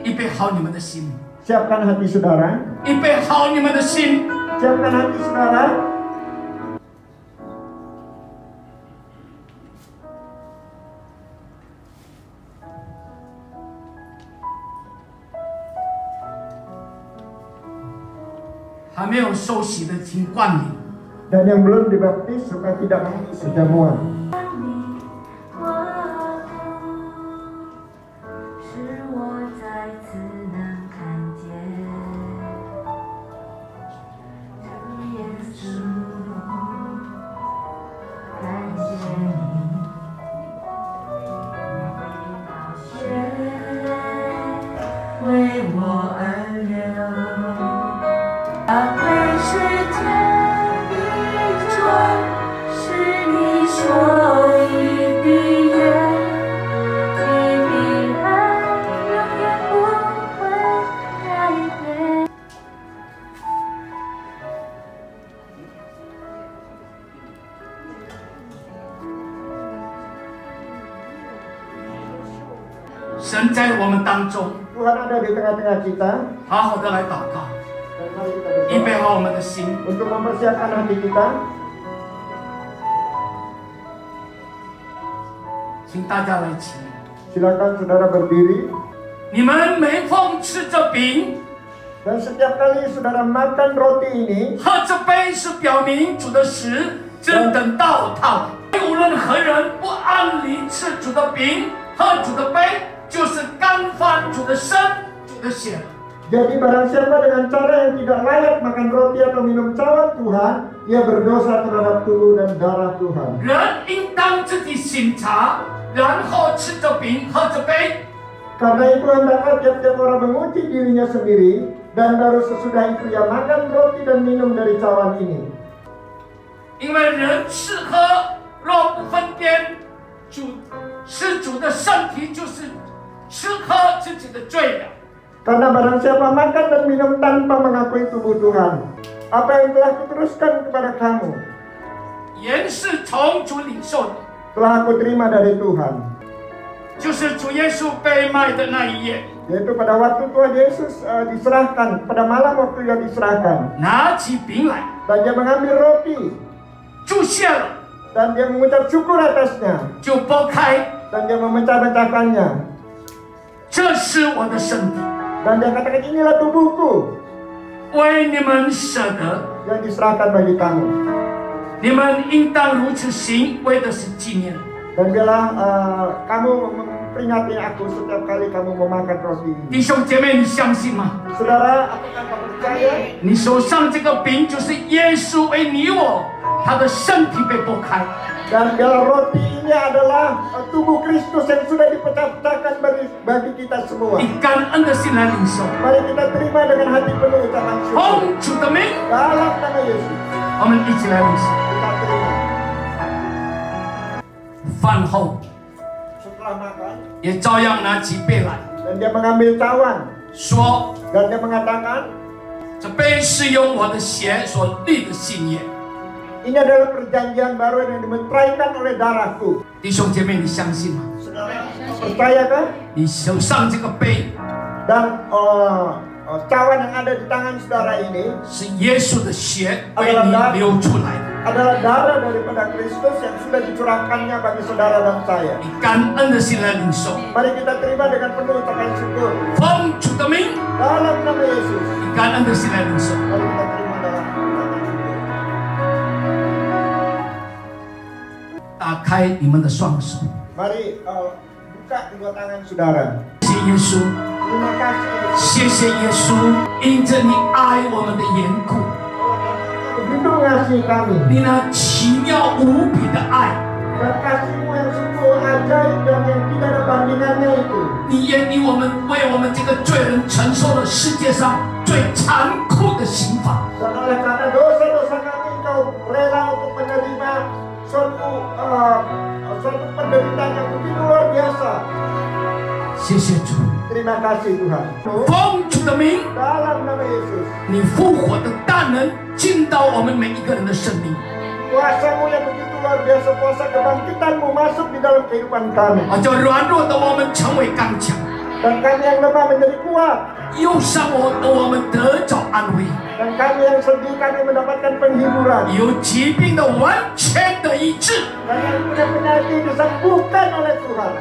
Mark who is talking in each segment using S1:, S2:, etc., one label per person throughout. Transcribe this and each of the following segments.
S1: 预备好你们的心，
S2: Siapkan hati saudara.
S1: 预备好你们的心。
S2: Siapkan hati saudara.
S1: 还没有受洗的，请冠领。
S2: Dan yang belum dibaptis supaya tidak mengisi jamuan.
S1: 神在我们当中，
S2: Tuhan ada di tengah-tengah kita.
S1: 好好的来祷告，
S2: Dan mari kita
S1: 预备
S2: berdoa
S1: 好我们的心。
S2: untuk mempersiapkan hati kita.
S1: 请大家来起立。
S2: Silakan saudara berdiri.
S1: 你们每逢吃这饼，
S2: Dan setiap kali saudara makan roti ini
S1: 喝这杯，是表明主的死，真等道套。无论何人不按理吃主的饼，喝主的杯，就是干犯主的身、主的血。
S2: Jadi barang siapa dengan cara yang tidak layak makan roti atau minum cawan Tuhan, ia berdosa terhadap tubuh dan darah Tuhan.
S1: 人应当自己醒察，然后吃这饼，喝这杯。
S2: Karena itu hendaklah tiap-tiap orang menguji dirinya sendiri, dan baru sesudah itu ia makan roti dan minum dari cawan ini.
S1: 因为人吃喝若不分辨主是主的身体，就是吃喝自己的罪了。
S2: Karena barang siapa makan dan minum tanpa mengakui tubuh Tuhan, apa yang telah kuteruskan kepada kamu,
S1: 原是从主领受的，
S2: telah aku terima dari Tuhan.
S1: 就是主耶稣被卖的那一夜，
S2: Yaitu pada waktu Tuhan Yesus diserahkan, pada malam waktu ia diserahkan,
S1: 拿起饼来，
S2: dan dia mengambil roti,
S1: 注谢了，
S2: dan dia mengucap syukur atasnya,
S1: 就剥开，
S2: dan dia memecah-mecahkannya,
S1: 这是我的身体，
S2: dan dia katakan inilah tubuhku
S1: 为你们舍得，
S2: yang diserahkan bagi kamu.
S1: 你们应当如此行，为的是纪念。
S2: Dan biarlah kamu memperingati aku setiap kali kamu memakan roti ini.
S1: 弟兄姐妹，你相信吗？
S2: Saudara, apakah kamu percaya?
S1: 你手上这个饼就是耶稣为你我，他的身体被剥开。
S2: Dan biarlah roti ini adalah tubuh Kristus yang sudah dipecah-pecahkan bagi kita semua.
S1: 以感恩的心来领受。
S2: Mari kita terima dengan hati penuh ucapan syukur.
S1: 奉主的名，
S2: Dalam nama Yesus,
S1: 我们一起来领受。
S2: kita terima.
S1: 饭后
S2: Setelah makan,
S1: 也照样拿起杯来
S2: dan dia mengambil cawan,
S1: 说
S2: dan dia mengatakan,
S1: 这杯是用我的血所立的新约。
S2: ini adalah perjanjian baru yang dimeteraikan oleh darahku.
S1: 弟兄姐妹，你相信吗？
S2: Saudara, percaya kan?
S1: 你手上这个杯
S2: Dan cawan yang ada di tangan saudara ini
S1: 是耶稣的血为你流出来的。
S2: adalah darah daripada Kristus yang sudah dicurahkannya bagi saudara dan saya.
S1: 以感恩的心来领受。
S2: Mari kita terima dengan penuh ucapan syukur.
S1: 奉主的名，
S2: Dalam nama Yesus,
S1: 以感恩的心来领受。
S2: mari kita terima dalam ucapan syukur.
S1: 打开你们的双手，
S2: Mari buka kedua tangan saudara.
S1: 谢谢耶稣，
S2: Terima kasih.
S1: 谢谢耶稣，因着你爱我们的缘故，
S2: Begitu mengasihi kami.
S1: 你那奇妙无比的爱，
S2: Dan kasih-Mu yang sungguh ajaib dan yang tidak ada bandingannya itu.
S1: 你愿意我们为我们这个罪人承受了世界上最残酷的刑罚。
S2: Dan oleh karena dosa-dosa kami, Engkau rela untuk menerima suatu penderitaan yang begitu luar biasa.
S1: 谢谢主，
S2: Terima kasih Tuhan.
S1: 奉主的名，
S2: Dalam nama Yesus,
S1: 你复活的大能进到我们每一个人的生命，
S2: kuasa-Mu yang begitu luar biasa, kuasa kebangkitan-Mu masuk di dalam kehidupan kami.
S1: 叫软弱的我们成为刚强，
S2: Dan kami yang lemah menjadi kuat.
S1: 忧伤我们得着安慰，
S2: Dan kami yang sedih kami mendapatkan penghiburan.
S1: 有疾病的完全的医治，
S2: Dan yang punya penyakit disembuhkan oleh Tuhan.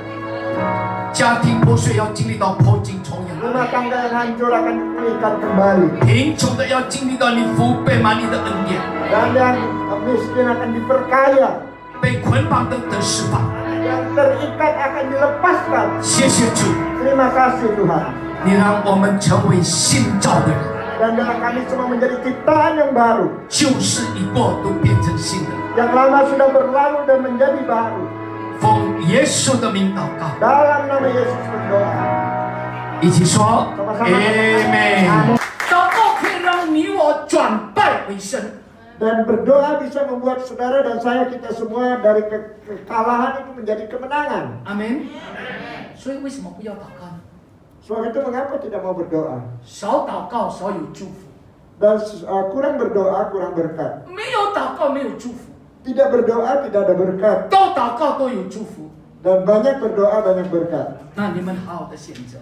S1: 家庭破碎要经历到破镜重圆，
S2: Rumah tangga yang hancur akan dipulihkan kembali.
S1: 贫穷的要经历到你福倍满你的恩典，
S2: Dan yang miskin akan diperkaya.
S1: 被捆绑的得释放。
S2: Yang terikat akan dilepaskan.
S1: 谢谢主，
S2: Terima kasih Tuhan.
S1: 你让我们成为新造的人，
S2: Dan dalam kami semua menjadi ciptaan yang baru.
S1: 旧事已过，都变成新的。
S2: Yang lama sudah berlalu dan menjadi baru.
S1: 奉耶稣的名祷告，
S2: Dalam nama Yesus berdoa.
S1: 一起说 Amen。祷告可以让你我转败为胜。
S2: Dan berdoa bisa membuat saudara dan saya kita semua dari kekalahan itu menjadi kemenangan.
S1: 阿门。所以为什么不要祷告呢？
S2: Sebab itu mengapa tidak mau berdoa?
S1: 少祷告少有祝福，
S2: Dan kurang berdoa kurang berkat.
S1: 没有祷告没有祝福，
S2: Tidak berdoa tidak ada berkat.
S1: 都祷告都有祝福。
S2: Dan banyak berdoa banyak berkat.
S1: 那你们好好的选择。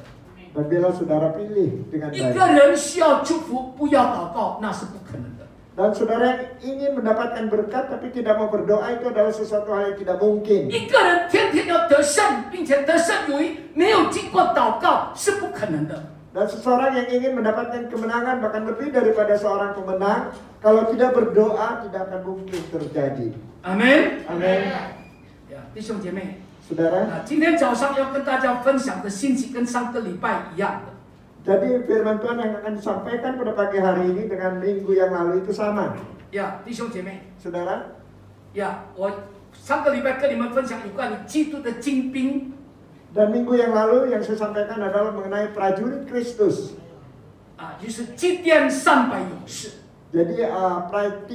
S2: Dan bila saudara pilih dengan
S1: 一个
S2: baik.
S1: 人需要祝福，不要祷告，那是不可能的。
S2: Dan saudara yang ingin mendapatkan berkat tapi tidak mau berdoa itu adalah sesuatu hal yang tidak mungkin.
S1: 一个人天天要得胜，并且得胜由于没有经过祷告是不可能的。
S2: Dan seseorang yang ingin mendapatkan kemenangan bahkan lebih daripada seorang pemenang, kalau tidak berdoa tidak akan mungkin terjadi.
S1: 阿门。
S2: Amin.
S1: 弟兄姐妹，
S2: Saudara,
S1: 今天早上要跟大家分享的信息跟上个礼拜一样的。
S2: jadi firman Tuhan yang akan disampaikan pada pagi hari ini dengan minggu yang lalu itu sama.
S1: 弟兄姐妹，
S2: Saudara,
S1: 我上个礼拜跟你们分享有关于基督的精兵。
S2: dan minggu yang lalu yang saya sampaikan adalah mengenai prajurit Kristus.
S1: 就是祭奠300勇士。
S2: Jadi 300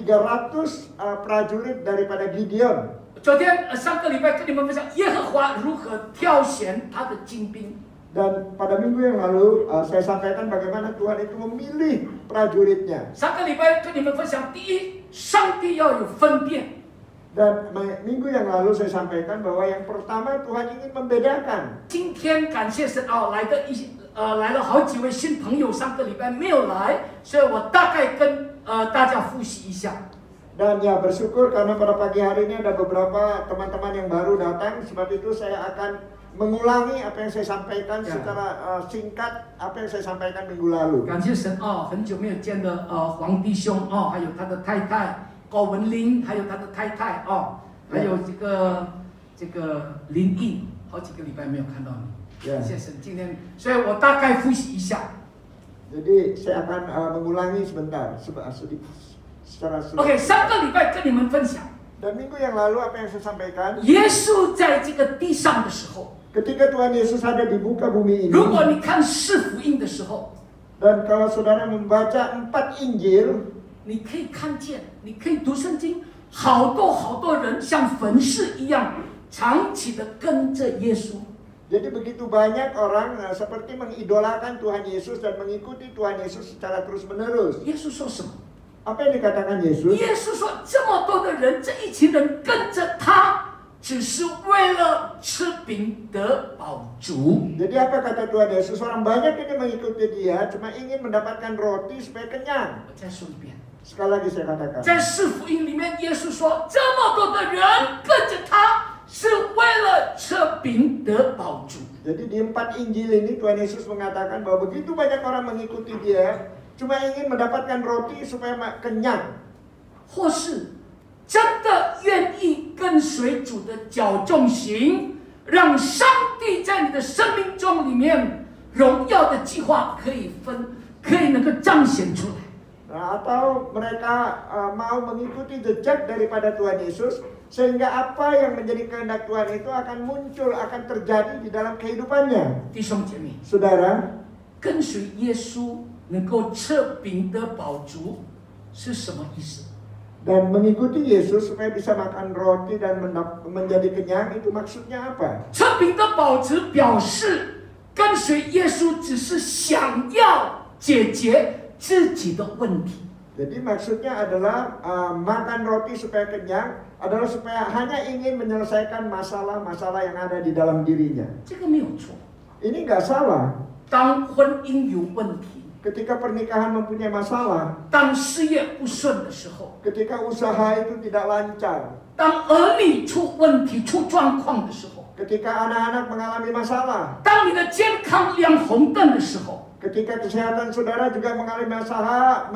S2: prajurit daripada Gideon.
S1: 昨天上个礼拜跟你们分享耶和华如何挑选他的精兵。
S2: Dan pada minggu yang lalu saya sampaikan bagaimana Tuhan itu memilih prajuritnya.
S1: 上个礼拜跟你们分享，第一，上帝要有分辨。
S2: Dan minggu yang lalu saya sampaikan bahwa yang pertama Tuhan ingin membedakan.
S1: 今天感谢神来了好几位新朋友，上个礼拜没有来，所以我大概跟大家复习一下。
S2: Dan ya bersyukur karena pada pagi hari ini ada beberapa teman-teman yang baru datang. Sebab itu saya akan mengulangi apa yang saya sampaikan secara singkat apa yang saya sampaikan minggu lalu.
S1: 感谢神很久没有见的黄弟兄还有他的太太高文林，还有他的太太还有这个林毅，好几个礼拜没有看到你。感谢神，今天，所以我大概复习一下。
S2: Jadi saya akan mengulangi sebentar secara
S1: OK， 上个礼拜跟你们分享。
S2: Dan minggu yang lalu apa yang saya sampaikan?
S1: 耶稣在这个地上的时候，
S2: Ketika Tuhan Yesus ada di muka bumi ini.
S1: 如果你看四福音的时候，
S2: Dan kalau saudara membaca 4 Injil,
S1: 你可以看见，你可以读圣经，好多人像坟士一样，长期的跟着耶稣。
S2: jadi begitu banyak orang seperti mengidolakan Tuhan Yesus dan mengikuti Tuhan Yesus secara terus-menerus.
S1: 耶稣说什么？
S2: Apa yang dikatakan Yesus?
S1: 耶稣说，这么多的人，这一群人跟着他，只是为了吃饼得饱足。
S2: Jadi apa kata Tuhan Yesus? Orang banyak ini mengikuti dia cuma ingin mendapatkan roti supaya kenyang.
S1: 我再说一遍，
S2: Sekali lagi saya katakan.
S1: 在四福音里面，耶稣说，这么多的人跟着他，是为了吃饼得饱足。
S2: Jadi di 4 Injil ini Tuhan Yesus mengatakan bahwa begitu banyak orang mengikuti dia cuma ingin mendapatkan roti supaya kenyang.
S1: 或是真的愿意跟随主的脚重行，让上帝在你的生命中里面荣耀的计划可以能够彰显出来。
S2: Atau mereka mau mengikuti jejak daripada Tuhan Yesus sehingga apa yang menjadi kehendak Tuhan itu akan muncul, akan terjadi di dalam kehidupannya.
S1: 弟兄姐妹，
S2: Saudara,
S1: 跟随耶稣能够吃饼得饱足是什么意思？
S2: dan mengikuti Yesus supaya bisa makan roti dan menjadi kenyang itu maksudnya apa?
S1: 吃饼得饱足表示跟随耶稣只是想要解决自己的问题。
S2: Jadi maksudnya adalah makan roti supaya kenyang adalah supaya hanya ingin menyelesaikan masalah-masalah yang ada di dalam dirinya.
S1: 这个没有错。
S2: Ini nggak salah.
S1: 当婚姻有问题，
S2: Ketika pernikahan mempunyai masalah,
S1: 当事业不顺的时候，
S2: ketika usaha itu tidak lancar,
S1: 当儿女出问题、出状况的时候，
S2: ketika anak-anak mengalami masalah,
S1: 当你的健康亮红灯的时候，
S2: ketika kesehatan saudara juga mengalami masalah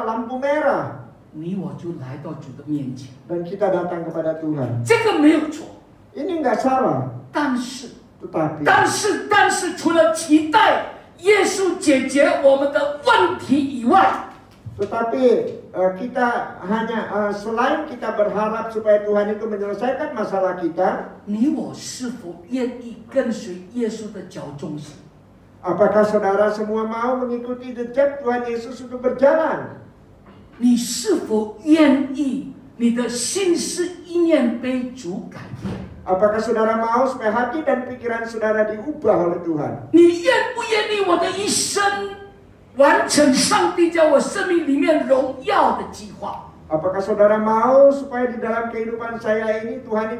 S2: lampu merah,
S1: 你我就来到主的面前，
S2: dan kita datang kepada Tuhan.
S1: 这个没有错。
S2: Ini nggak salah,
S1: 但是，
S2: tetapi
S1: 但是，除了期待耶稣解决我们的问题以外，
S2: kita hanya selain kita berharap supaya Tuhan itu menyelesaikan masalah kita,
S1: 你我是否愿意跟随耶稣的脚中行？
S2: apakah saudara semua mau mengikuti jejak Tuhan Yesus untuk berjalan?
S1: 你是否愿意你的心思意念被主改变？
S2: Apakah saudara mau supaya hati dan pikiran saudara diubah oleh Tuhan?
S1: 你愿不愿意我的一生完成上帝在我生命里面荣耀的计划？
S2: Apakah saudara mau supaya di dalam kehidupan saya ini Tuhan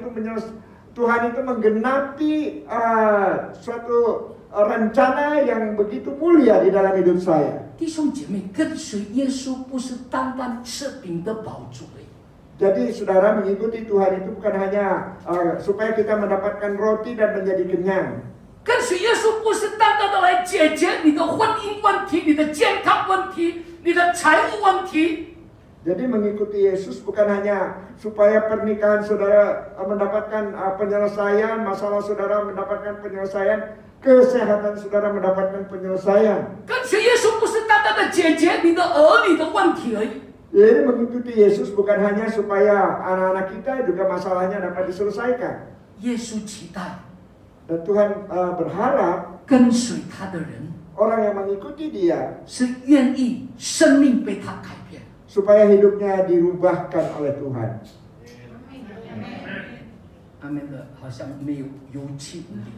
S2: itu menggenapi suatu rencana yang begitu mulia di dalam hidup saya?
S1: 弟兄姐妹，跟随耶稣不是单单吃饼的饱足而已。
S2: Jadi saudara mengikuti Tuhan itu bukan hanya supaya kita mendapatkan roti dan menjadi kenyang.
S1: 跟随耶稣不是单单的来解决你的婚姻问题、你的健康问题、你的财务问题。
S2: Jadi mengikuti Yesus bukan hanya supaya pernikahan saudara mendapatkan penyelesaian, masalah saudara mendapatkan penyelesaian, kesehatan saudara mendapatkan penyelesaian.
S1: 跟随耶稣不是单单的解决你的儿女的问题而已。
S2: Jadi mengikuti Yesus bukan hanya supaya anak-anak kita juga masalahnya dapat diselesaikan.
S1: 耶稣期待
S2: Dan Tuhan berharap
S1: 跟随他的人
S2: orang yang mengikuti Dia
S1: 是愿意生命被他改变。
S2: supaya hidupnya dirubahkan oleh Tuhan.
S1: 阿门的，好像没有勇气无力，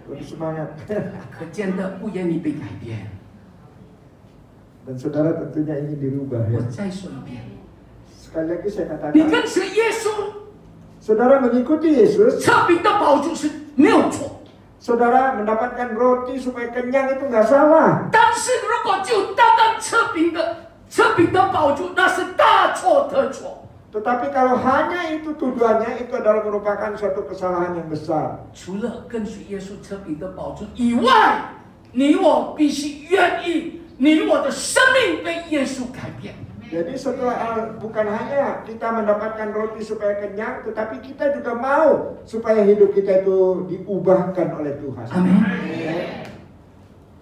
S2: Lebih semangat.
S1: 可见的不愿意被改变。
S2: Dan saudara tentunya ingin dirubah
S1: 我
S2: ya.
S1: 再说一遍，
S2: Sekali lagi saya
S1: 你
S2: katakan,
S1: 跟随耶稣，
S2: saudara mengikuti Yesus,
S1: 测饼的宝珠是没有错。
S2: saudara mendapatkan roti supaya kenyang itu nggak salah.
S1: 但是如果就单单测饼的宝珠，那是大错特错。
S2: Tetapi kalau hanya itu tujuannya, itu adalah merupakan suatu kesalahan yang besar.
S1: 除了跟随耶稣测饼的宝珠以外，你我必须愿意。 你我的生命被耶稣改变。
S2: Jadi setelah bukan hanya kita mendapatkan roti supaya kenyang, tetapi kita juga mau supaya hidup kita itu diubahkan oleh Tuhan.
S1: 阿门。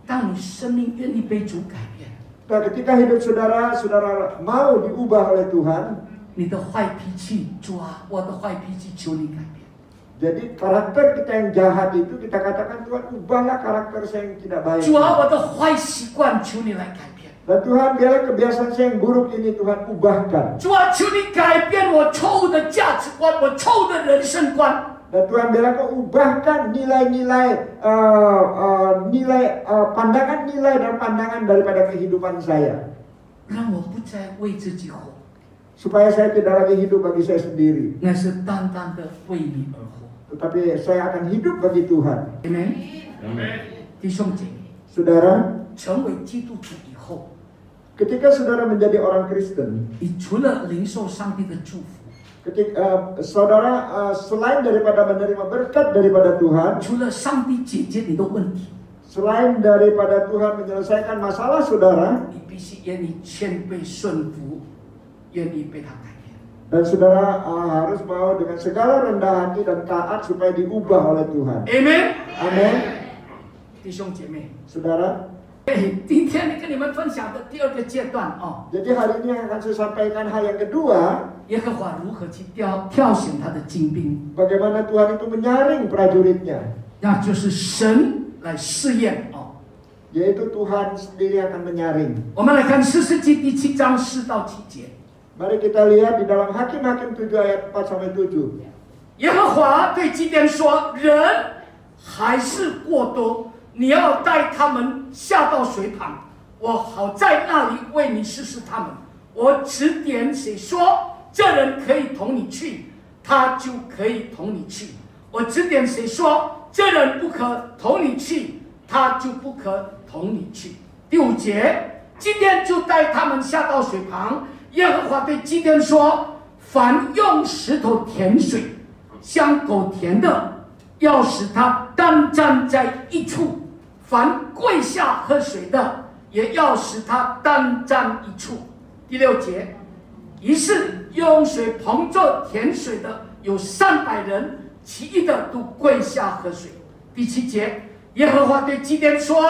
S1: 当你生命愿意被主改变，
S2: Nah, ketika hidup saudara mau diubah oleh Tuhan,
S1: 你的坏脾气，主啊，我的坏脾气求你改变。
S2: jadi karakter kita yang jahat itu kita katakan Tuhan ubahlah karakter saya yang tidak baik.
S1: 主啊，我的坏习惯求你来改变。
S2: Dan Tuhan biarlah kebiasaan saya yang buruk ini Tuhan ubahkan.
S1: 主啊，求你改变我错误的价值观，我错误的人生观。
S2: Dan Tuhan biarlah kau ubahkan nilai-nilai pandangan nilai dan pandangan daripada kehidupan saya.
S1: 让我不再为自己活，
S2: Supaya saya tidak lagi hidup bagi saya sendiri,
S1: 那是单单的为你而活。
S2: tetapi saya akan hidup bagi Tuhan.
S1: 阿门。弟兄姐妹，
S2: Saudara,
S1: 成为基督徒以后，
S2: ketika saudara menjadi orang Kristen,
S1: 你除了领受上帝的祝福，
S2: ketika saudara selain daripada menerima berkat daripada Tuhan,
S1: 除了上帝解决你的问题，
S2: selain daripada Tuhan menyelesaikan masalah saudara,
S1: 你必须愿意谦卑顺服，愿意被他改变。
S2: dan saudara harus mau dengan segala rendah hati dan taat supaya diubah oleh Tuhan.
S1: Amen。
S2: Amin.
S1: 弟兄姐妹，
S2: Saudara,
S1: 今天跟你们分享的第二个阶段哦，
S2: jadi hari ini yang akan saya sampaikan hal yang kedua,
S1: 耶和华如何去挑选他的精兵，
S2: bagaimana Tuhan itu menyaring prajuritnya,
S1: 那就是神来试验哦。
S2: yaitu Tuhan sendiri akan menyaring.
S1: 我们来看士师记第7章4到7节。
S2: Mari kita lihat di dalam Hakim-Hakim 7 ayat 4-7.
S1: 耶和华对基甸说：“人还是过多，你要带他们下到水旁，我好在那里为你试试他们。我指点谁说这人可以同你去，他就可以同你去；我指点谁说这人不可同你去，他就不可同你去。第5节，基甸就带他们下到水旁，耶和华对基甸说：凡用石头填水，像狗填的，要使他单站在一处；凡跪下喝水的，也要使他单站一处。第6节，于是用水捧着填水的有300人，其余的都跪下喝水。第7节，耶和华对基甸说：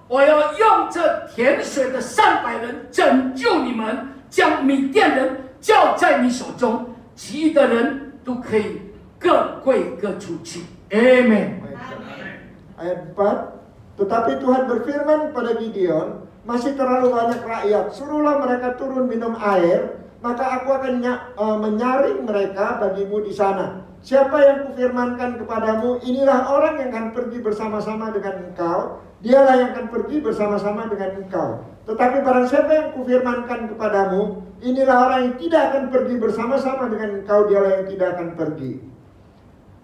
S1: 我要用这填水的300人拯救你们，将米甸人交在你手中，其余的人都可以各跪各处去。Amen.
S2: Ayat 4, tetapi Tuhan berfirman kepada Gideon, masih terlalu banyak rakyat, suruhlah mereka turun minum air, maka aku akan menyaring mereka bagimu di sana. Siapa yang kufirmankan kepadamu, inilah orang yang akan pergi bersama-sama dengan engkau, dialah yang akan pergi bersama-sama dengan engkau. Tetapi barang siapa yang kufirmankan kepadamu, inilah orang yang tidak akan pergi bersama-sama dengan engkau, dialah yang tidak akan pergi.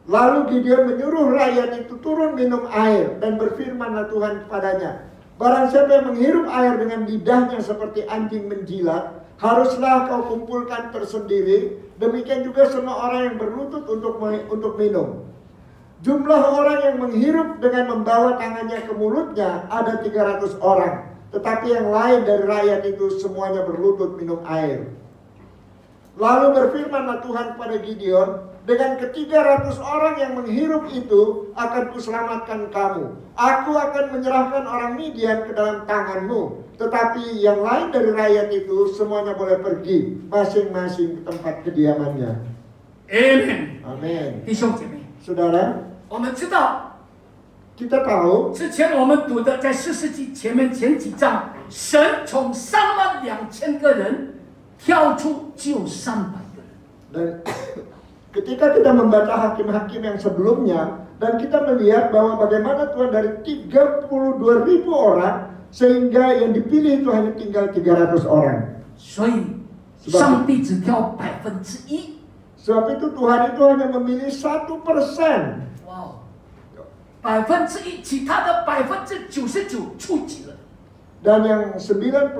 S2: Lalu Gideon menyuruh rakyat itu turun minum air, dan berfirmanlah Tuhan kepadanya, barang siapa yang menghirup air dengan lidahnya seperti anjing menjilat, haruslah kau kumpulkan tersendiri, demikian juga semua orang yang berlutut untuk minum. Jumlah orang yang menghirup dengan membawa tangannya ke mulutnya ada 300 orang, tetapi yang lain dari rakyat itu semuanya berlutut minum air. Lalu berfirmanlah Tuhan kepada Gideon, dengan ke-300 orang yang menghirup itu akan kuselamatkan kamu. Aku akan menyerahkan orang Midian ke dalam tanganmu. Tetapi yang lain dari rakyat itu semuanya boleh pergi masing-masing ke tempat kediamannya.
S1: Amen.
S2: Amin.
S1: 弟兄姐妹，
S2: Saudara,
S1: 我们知道
S2: kita tahu
S1: 之前我们读的在4世纪前几章，神从32000个人挑出只有300个人。
S2: dan ketika kita membaca hakim-hakim yang sebelumnya, dan kita melihat bahwa bagaimana Tuhan dari 32.000 orang, sehingga yang dipilih itu hanya tinggal 300 orang.
S1: 所以上帝只挑1%。
S2: Sebab itu Tuhan itu hanya memilih 1%.
S1: 哇，1%，其他的99%触及了。
S2: Dan yang 99%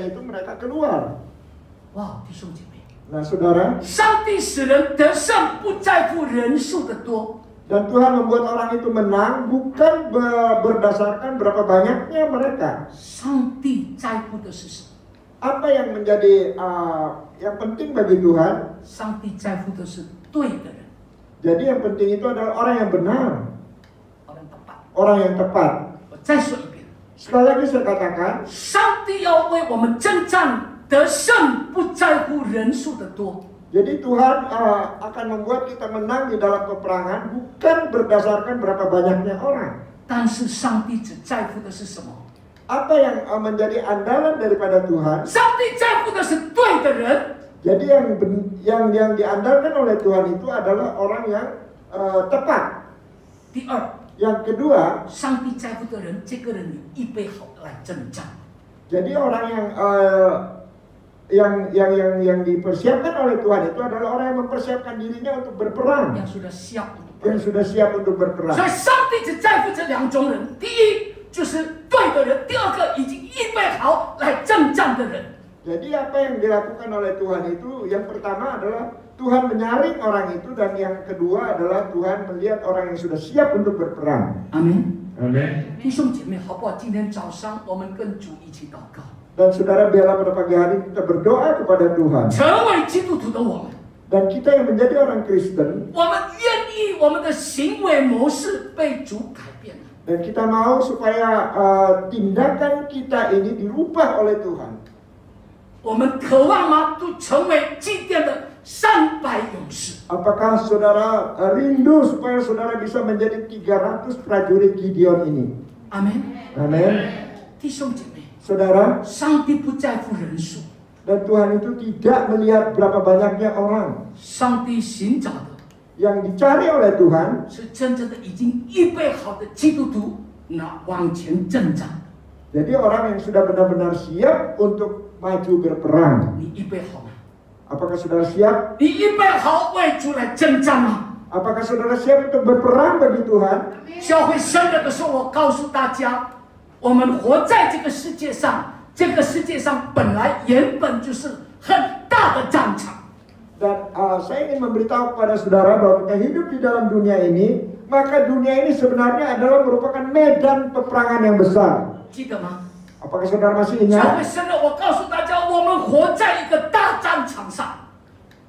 S2: itu mereka keluar.
S1: 哇，弟兄姐妹，
S2: Nah saudara,
S1: 上帝使人得胜不在乎人数的多，
S2: dan Tuhan membuat orang itu menang bukan berdasarkan berapa banyaknya mereka.
S1: 上帝在乎的是什么？
S2: Apa yang menjadi yang penting bagi Tuhan?
S1: 上帝在乎的是对的人，
S2: Jadi yang penting itu adalah orang yang benar,
S1: orang tepat。
S2: orang yang tepat.
S1: 我再说一遍，
S2: Sekali lagi saya katakan,
S1: 上帝要为我们征战得胜，不在乎人数的多。
S2: jadi Tuhan akan membuat kita menang di dalam peperangan bukan berdasarkan berapa banyaknya orang.
S1: 但是上帝只在乎的是什么？
S2: Apa yang menjadi andalan daripada Tuhan?
S1: 上帝在乎的是对的人。
S2: Jadi yang diandalkan oleh Tuhan itu adalah orang yang tepat.
S1: 第二，
S2: Yang kedua,
S1: 上帝在乎的人，这个人你预备好来征战。
S2: jadi orang yang dipersiapkan oleh Tuhan itu adalah orang yang mempersiapkan dirinya untuk berperang,
S1: 要说的siap。
S2: yang sudah siap untuk berperang.
S1: 所以上帝只在乎这2种人：第一就是对的人，第二个已经预备好来征战的人。
S2: Jadi apa yang dilakukan oleh Tuhan itu, yang pertama adalah Tuhan menyaring orang itu, dan yang kedua adalah Tuhan melihat orang yang sudah siap untuk berperang.
S1: 阿门。
S2: Amin.
S1: 弟兄姐妹，好不好？今天早上我们跟主一起祷告，
S2: Dan saudara, biarlah pada pagi hari kita berdoa kepada Tuhan.
S1: 成为基督徒的我们，
S2: Dan kita yang menjadi orang Kristen,
S1: 我们愿意我们的行为模式被主改变了。
S2: dan kita mau supaya tindakan kita ini dirubah oleh Tuhan.
S1: 我们渴望吗？都成为祭奠的300勇士。
S2: Apakah saudara rindu supaya saudara bisa menjadi 300 prajurit Gideon ini?
S1: 阿门。
S2: Amin.
S1: 弟兄姐妹，
S2: Saudara,
S1: 上帝不在乎人数，
S2: dan Tuhan itu tidak melihat berapa banyaknya orang.
S1: 上帝寻找的
S2: Yang dicari oleh Tuhan
S1: 是真正的已经预备好的基督徒，那往前征战。
S2: jadi orang yang sudah benar-benar siap untuk maju berperang.
S1: 你预备好吗？
S2: Apakah saudara siap?
S1: 你预备好为主来征战吗？
S2: Apakah saudara siap untuk berperang bagi Tuhan?
S1: 教会生日的时候，我告诉大家，我们活在这个世界上，这个世界上原本就是很大的战场。
S2: Dan saya ingin memberitahu kepada saudara bahwa kita hidup di dalam dunia ini, maka dunia ini sebenarnya adalah merupakan medan peperangan yang besar.
S1: 记得吗？
S2: Apakah saudara masih
S1: 教
S2: ingat?
S1: 会生日，我告诉大家，我们活在一个大战场上。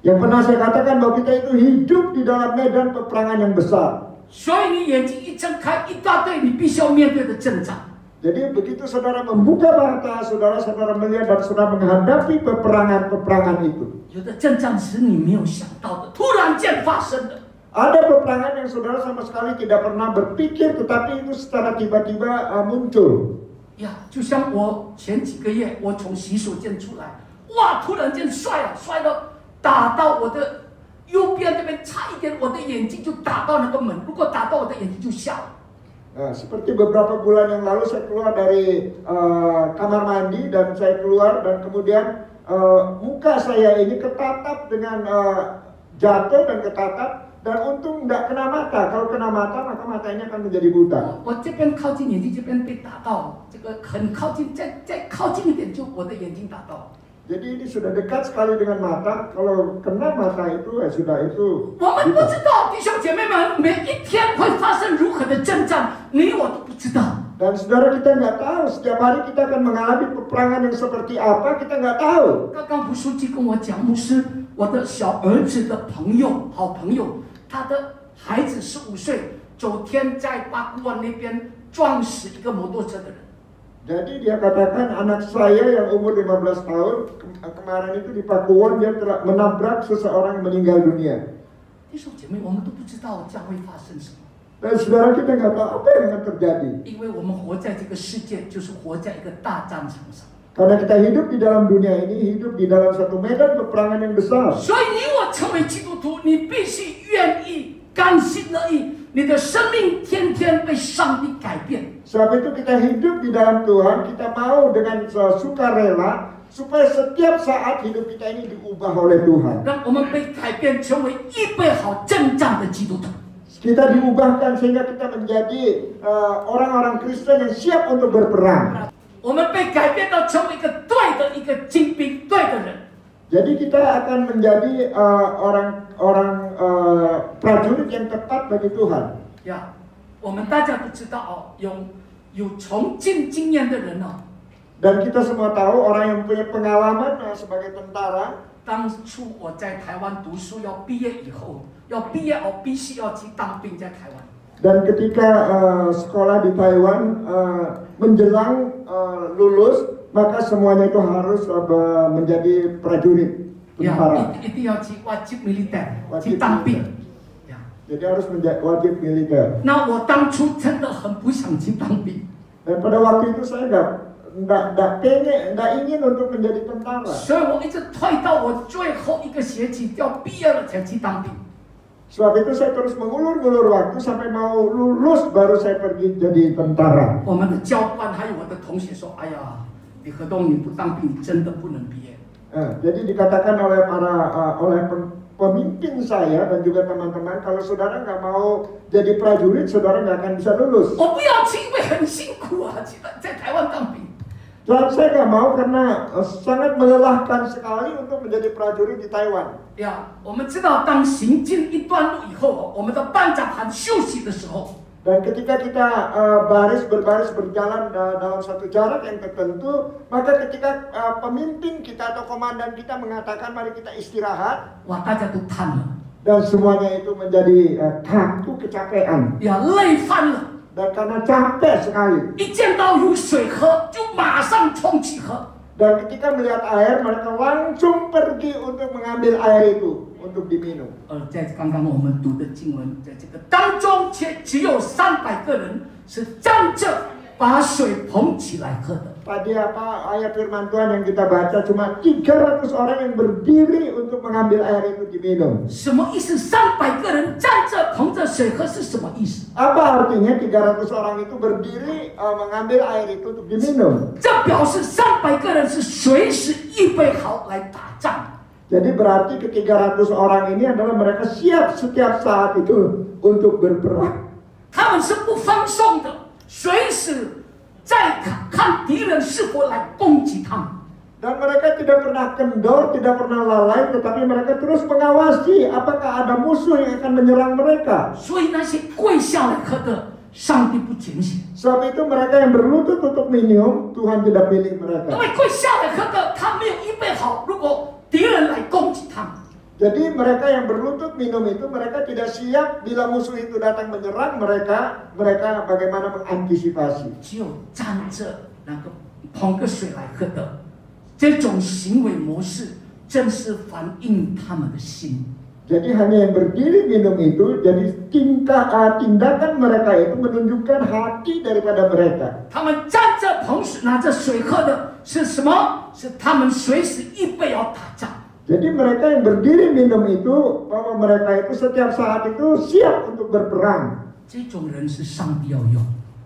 S2: Yang pernah saya katakan bahwa kita itu hidup di dalam medan peperangan yang besar.
S1: 所以你眼睛一睁开，一大堆你必须要面对的阵仗。
S2: Jadi begitu saudara membuka mata, saudara melihat dan saudara menghadapi peperangan-peperangan itu.
S1: 有的阵仗是你没有想到的，突然间发生的。
S2: Ada peperangan yang saudara sama sekali tidak pernah berpikir, tetapi itu secara tiba-tiba muncul.
S1: 呀，就像我前几个月，我从洗手间出来，哇，突然间摔到打到我的右边这边，差一点我的眼睛就打到那个门，如果打到我的眼睛就瞎了。
S2: Nah, seperti beberapa bulan yang lalu saya keluar dari kamar mandi dan saya keluar dan kemudian muka saya ini ketatap dengan jatuh dan ketatap dan untung tidak kena mata. Kalau kena mata maka matanya akan menjadi buta.
S1: 我这边靠近眼睛，这边被打到，这个很靠近，再靠近一点就我的眼睛打到。
S2: Jadi ini sudah dekat sekali dengan mata. Kalau kena mata itu sudah itu.
S1: 我们不知道弟兄姐妹们每一天会发生如何的征战，你我都不知道。
S2: Dan saudara kita nggak tahu setiap hari kita akan mengalami peperangan yang seperti apa kita nggak tahu.
S1: 刚刚吴书记跟我讲，牧师，我的小儿子的朋友，好朋友，他的孩子15岁，昨天在八姑湾那边撞死一个摩托车的人。
S2: Jadi dia katakan anak saya yang umur 15 tahun kemarin itu di Pakuwon dia telah menabrak seseorang yang meninggal dunia.
S1: 弟兄姐妹，我们都不知道将会发生什么，
S2: Dan saudara kita nggak tahu apa yang akan terjadi.
S1: 因为我们活在这个世界，就是活在一个大战场上。
S2: Karena kita hidup di dalam dunia ini, hidup di dalam satu medan peperangan yang besar.
S1: 所以你我成为基督徒，你必须愿意、甘心乐意，你的生命天天被上帝改变。
S2: Sebab itu kita hidup di dalam Tuhan, kita mau dengan sukarela supaya setiap saat hidup kita ini diubah oleh Tuhan.
S1: 让我们被改变，成为预备好征战的基督徒。
S2: Kita diubahkan sehingga kita menjadi orang-orang Kristen yang siap untuk berperang.
S1: 我们被改变到成为一个对的一个精兵，对的人。
S2: Jadi kita akan menjadi orang-orang prajurit yang tepat bagi Tuhan.
S1: 呀，我们大家都知道哦，有从军经验的人哦。
S2: Dan kita semua tahu orang yang punya pengalaman sebagai tentara.
S1: 当初我在台湾读书，要毕业以后，必须要去当兵，在台湾。
S2: Dan ketika sekolah di Taiwan menjelang lulus, maka semuanya itu harus menjadi prajurit tentara.
S1: 一定要去wajib militer，去当兵。
S2: Jadi harus menjadi wajib militer.
S1: 那我当初真的很不想去当兵。
S2: Dan pada waktu itu saya nggak ingin untuk menjadi tentara.
S1: 所以我一直退到我最后一个学期要毕业了才去当兵。
S2: Sebab itu saya terus mengulur-ngulur waktu sampai mau lulus baru saya pergi jadi tentara.
S1: 我们的教官还有我的同学说：“哎呀，李河东，你不当兵，你真的不能毕业。”
S2: Jadi dikatakan oleh pemimpin saya dan juga teman-teman, kalau saudara nggak mau jadi prajurit, saudara nggak akan bisa lulus.
S1: 我不要去，因为很辛苦啊，在台湾当兵。
S2: Dan saya nggak mau karena sangat melelahkan sekali untuk menjadi prajurit di Taiwan.
S1: 呀，我们知道，当行进一段路以后，我们的班长喊休息的时候，
S2: Dan ketika kita berbaris berjalan dalam satu jarak yang tertentu, maka ketika pemimpin kita atau komandan kita mengatakan mari kita istirahat,
S1: 哇，大家都瘫了，
S2: dan semuanya itu menjadi kaku kecapean
S1: 呀，累翻了。
S2: dan karena capek sekali.
S1: 一见到有水喝，就马上冲去喝。
S2: Dan ketika melihat air, mereka langsung pergi untuk mengambil air itu untuk diminum.
S1: 在刚刚我们读的经文，在这个当中，却只有300个人是站着把水捧起来喝的。
S2: Tadi ayat firman Tuhan yang kita baca cuma 300 orang yang berdiri untuk mengambil air itu diminum.
S1: 什么意思？300个人站着捧着水喝是什么意思？
S2: Apa artinya 300 orang itu berdiri mengambil air itu untuk diminum?
S1: 这表示300个人是随时预备好来打仗。
S2: Jadi berarti ke-300 orang ini adalah mereka siap setiap saat itu untuk berperang.
S1: 他们是不放松的，随时在看敌人是否来攻击他们。
S2: Dan mereka tidak pernah kendor, tidak pernah lalai, tetapi mereka terus mengawasi apakah ada musuh yang akan menyerang mereka.
S1: 所以那些跪下来喝的，上帝不拣选。
S2: Sebab itu mereka yang berlutut untuk minum, Tuhan tidak pilih
S1: 因
S2: mereka.
S1: 为跪下来喝的，他没有预备好，如果敌人来攻击他们。
S2: Jadi mereka yang berlutut minum itu mereka tidak siap bila musuh itu datang menyerang mereka bagaimana mengantisipasi.
S1: 只有沾着那个捧个水来喝的，这种行为模式正是反映他们的心。
S2: Jadi hanya yang berdiri minum itu, jadi tindakan mereka itu menunjukkan hati daripada mereka.
S1: 他们站着捧水拿着水喝的是什么？是他们随时预备要打仗。
S2: Jadi mereka yang berdiri minum itu, bahwa mereka itu setiap saat itu siap untuk berperang.
S1: 这种人是上帝要用。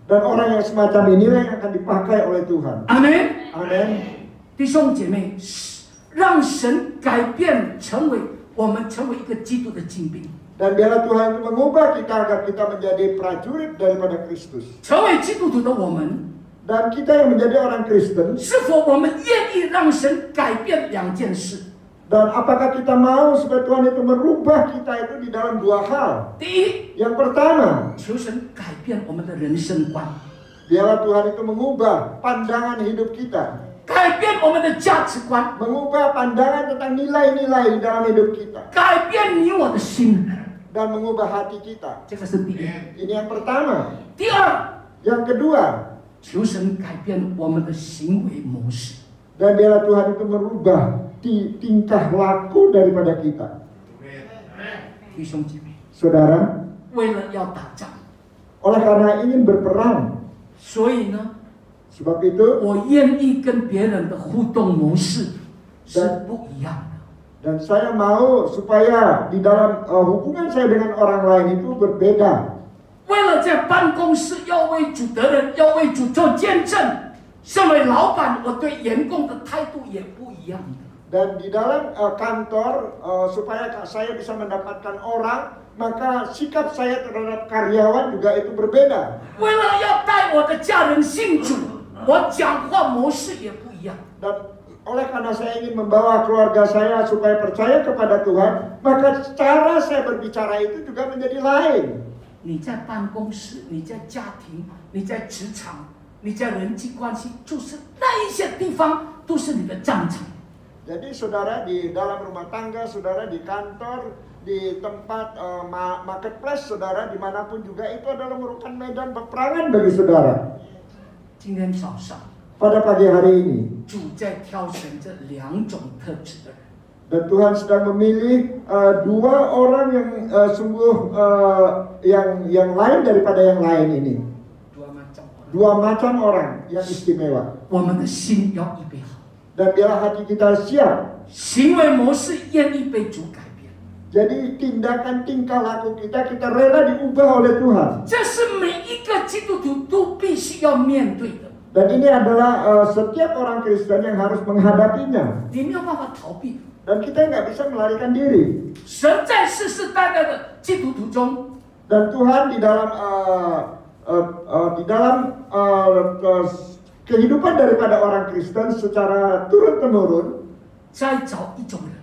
S2: Dan orang yang semacam inilah yang akan dipakai oleh Tuhan.
S1: 阿门。
S2: Amin.
S1: 弟兄姐妹，让神改变，我们成为一个基督的精兵，
S2: Dan biarlah Tuhan itu mengubah kita agar kita menjadi prajurit daripada Kristus.
S1: 成为基督徒的我们，
S2: Dan kita yang menjadi orang Kristen,
S1: 是否我们愿意让神改变两件事？
S2: dan apakah kita mau supaya Tuhan itu merubah kita itu di dalam dua hal.
S1: 第一，
S2: Yang pertama,
S1: 求神改变我们的人生观，
S2: biarlah Tuhan itu mengubah pandangan hidup kita,
S1: 改变我们的价值观，
S2: mengubah pandangan tentang nilai-nilai di dalam hidup kita,
S1: 改变你我的心，
S2: dan mengubah hati kita.
S1: 这个是第一。
S2: Ini yang pertama.
S1: 第二，
S2: Yang kedua,
S1: 求神改变我们的行为模式。
S2: dan biarlah Tuhan itu merubah tingkah laku daripada kita.
S1: 弟兄姐妹，
S2: Saudara,
S1: 为了要打仗，
S2: oleh karena ingin berperang,
S1: 所以呢，
S2: sebab itu
S1: 我愿意跟别人的互动模式是不一样的。
S2: dan saya mau supaya di dalam hubungan saya dengan orang lain itu berbeda.
S1: 为了在办公室要为主得人，要为主做见证，身为老板，我对员工的态度也不一样的。
S2: Dan di dalam kantor supaya saya bisa mendapatkan orang, maka sikap saya terhadap karyawan juga itu berbeda.
S1: 为了要带我的家人信主，我讲话模式也不一样。
S2: Dan oleh karena saya ingin membawa keluarga saya supaya percaya kepada Tuhan, maka cara saya berbicara itu juga menjadi lain.
S1: 你在办公室，你在家庭，你在职场，你在人际关系，就是那一些地方都是你的战场。
S2: Jadi saudara di dalam rumah tangga, saudara di kantor, di tempat marketplace, saudara dimanapun juga itu adalah merupakan medan peperangan bagi saudara.
S1: 今天早上，
S2: Pada pagi hari ini,
S1: 主在挑选这两种特质的人。
S2: dan Tuhan sedang memilih dua orang yang sungguh yang lain daripada yang lain ini. Dua macam orang yang istimewa.
S1: 我们的心要预备好，
S2: Dan biarlah hati kita siap.
S1: 行为模式愿意被主改变。
S2: Jadi tindakan tingkah laku kita rela diubah oleh Tuhan.
S1: 这是每一个基督徒都必须要面对的。
S2: Dan ini adalah setiap orang Kristen yang harus menghadapinya.
S1: 你没有办法逃避。
S2: Dan kita nggak bisa melarikan diri.
S1: 神在世世代代的基督徒中，
S2: Dan Tuhan di dalam kehidupan daripada orang Kristen secara turun-temurun,
S1: 在找一种人，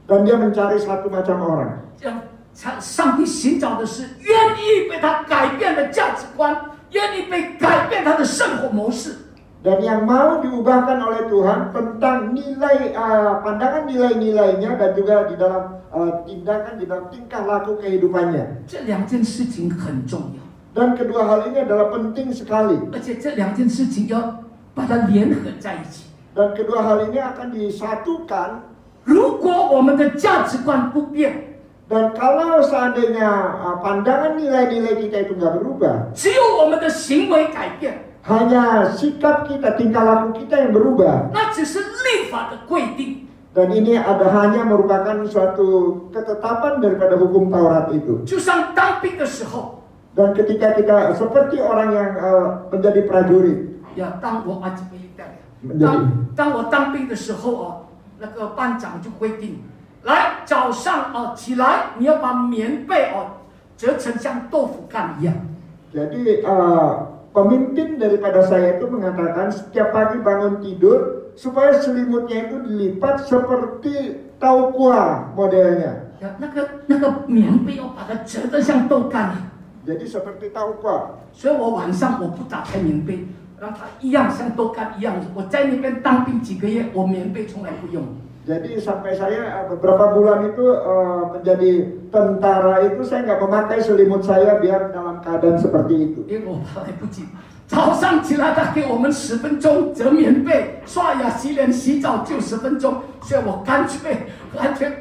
S2: dan dia mencari satu macam orang.
S1: 让上帝寻找的是愿意被他改变的价值观，愿意被改变他的生活模式。
S2: Dan yang mau diubahkan oleh Tuhan tentang nilai pandangan nilai-nilainya dan juga di dalam tindakan, di dalam tingkah laku kehidupannya.
S1: 这两件事情很重要，
S2: Dan kedua hal ini adalah penting sekali.
S1: 而且这两件事情要把它联合在一起。
S2: Dan kedua hal ini akan disatukan.
S1: 如果我们的价值观不变，
S2: Dan kalau seandainya pandangan nilai-nilai kita itu nggak berubah,
S1: 只有我们的行为改变，
S2: hanya sikap kita, tingkah laku kita yang berubah.
S1: 那只是律法的规定。
S2: Dan ini hanya merupakan suatu ketetapan daripada hukum Taurat itu.
S1: 就像当兵的时候，
S2: Dan ketika kita seperti orang yang menjadi prajurit,
S1: 当我当兵的时候那个班长就规定，来，早上起来，你要把棉被折成像豆腐干一样。
S2: Jadi pemimpin daripada saya itu mengatakan setiap pagi bangun tidur supaya selimutnya itu dilipat seperti tahu kuah modelnya.
S1: 那个棉被要把它折得像豆干一样。
S2: Jadi seperti tahu kuah.
S1: 所以我晚上我不打开棉被，让它一样像豆干一样。我在那边当兵几个月，我棉被从来不用。
S2: Jadi sampai saya beberapa bulan itu menjadi tentara itu saya nggak memakai selimut saya biar dalam keadaan seperti itu.
S1: 因为我怕来不及。早上起来他给我们10分钟折棉被，刷牙、洗脸、洗澡就10分钟，所以我干脆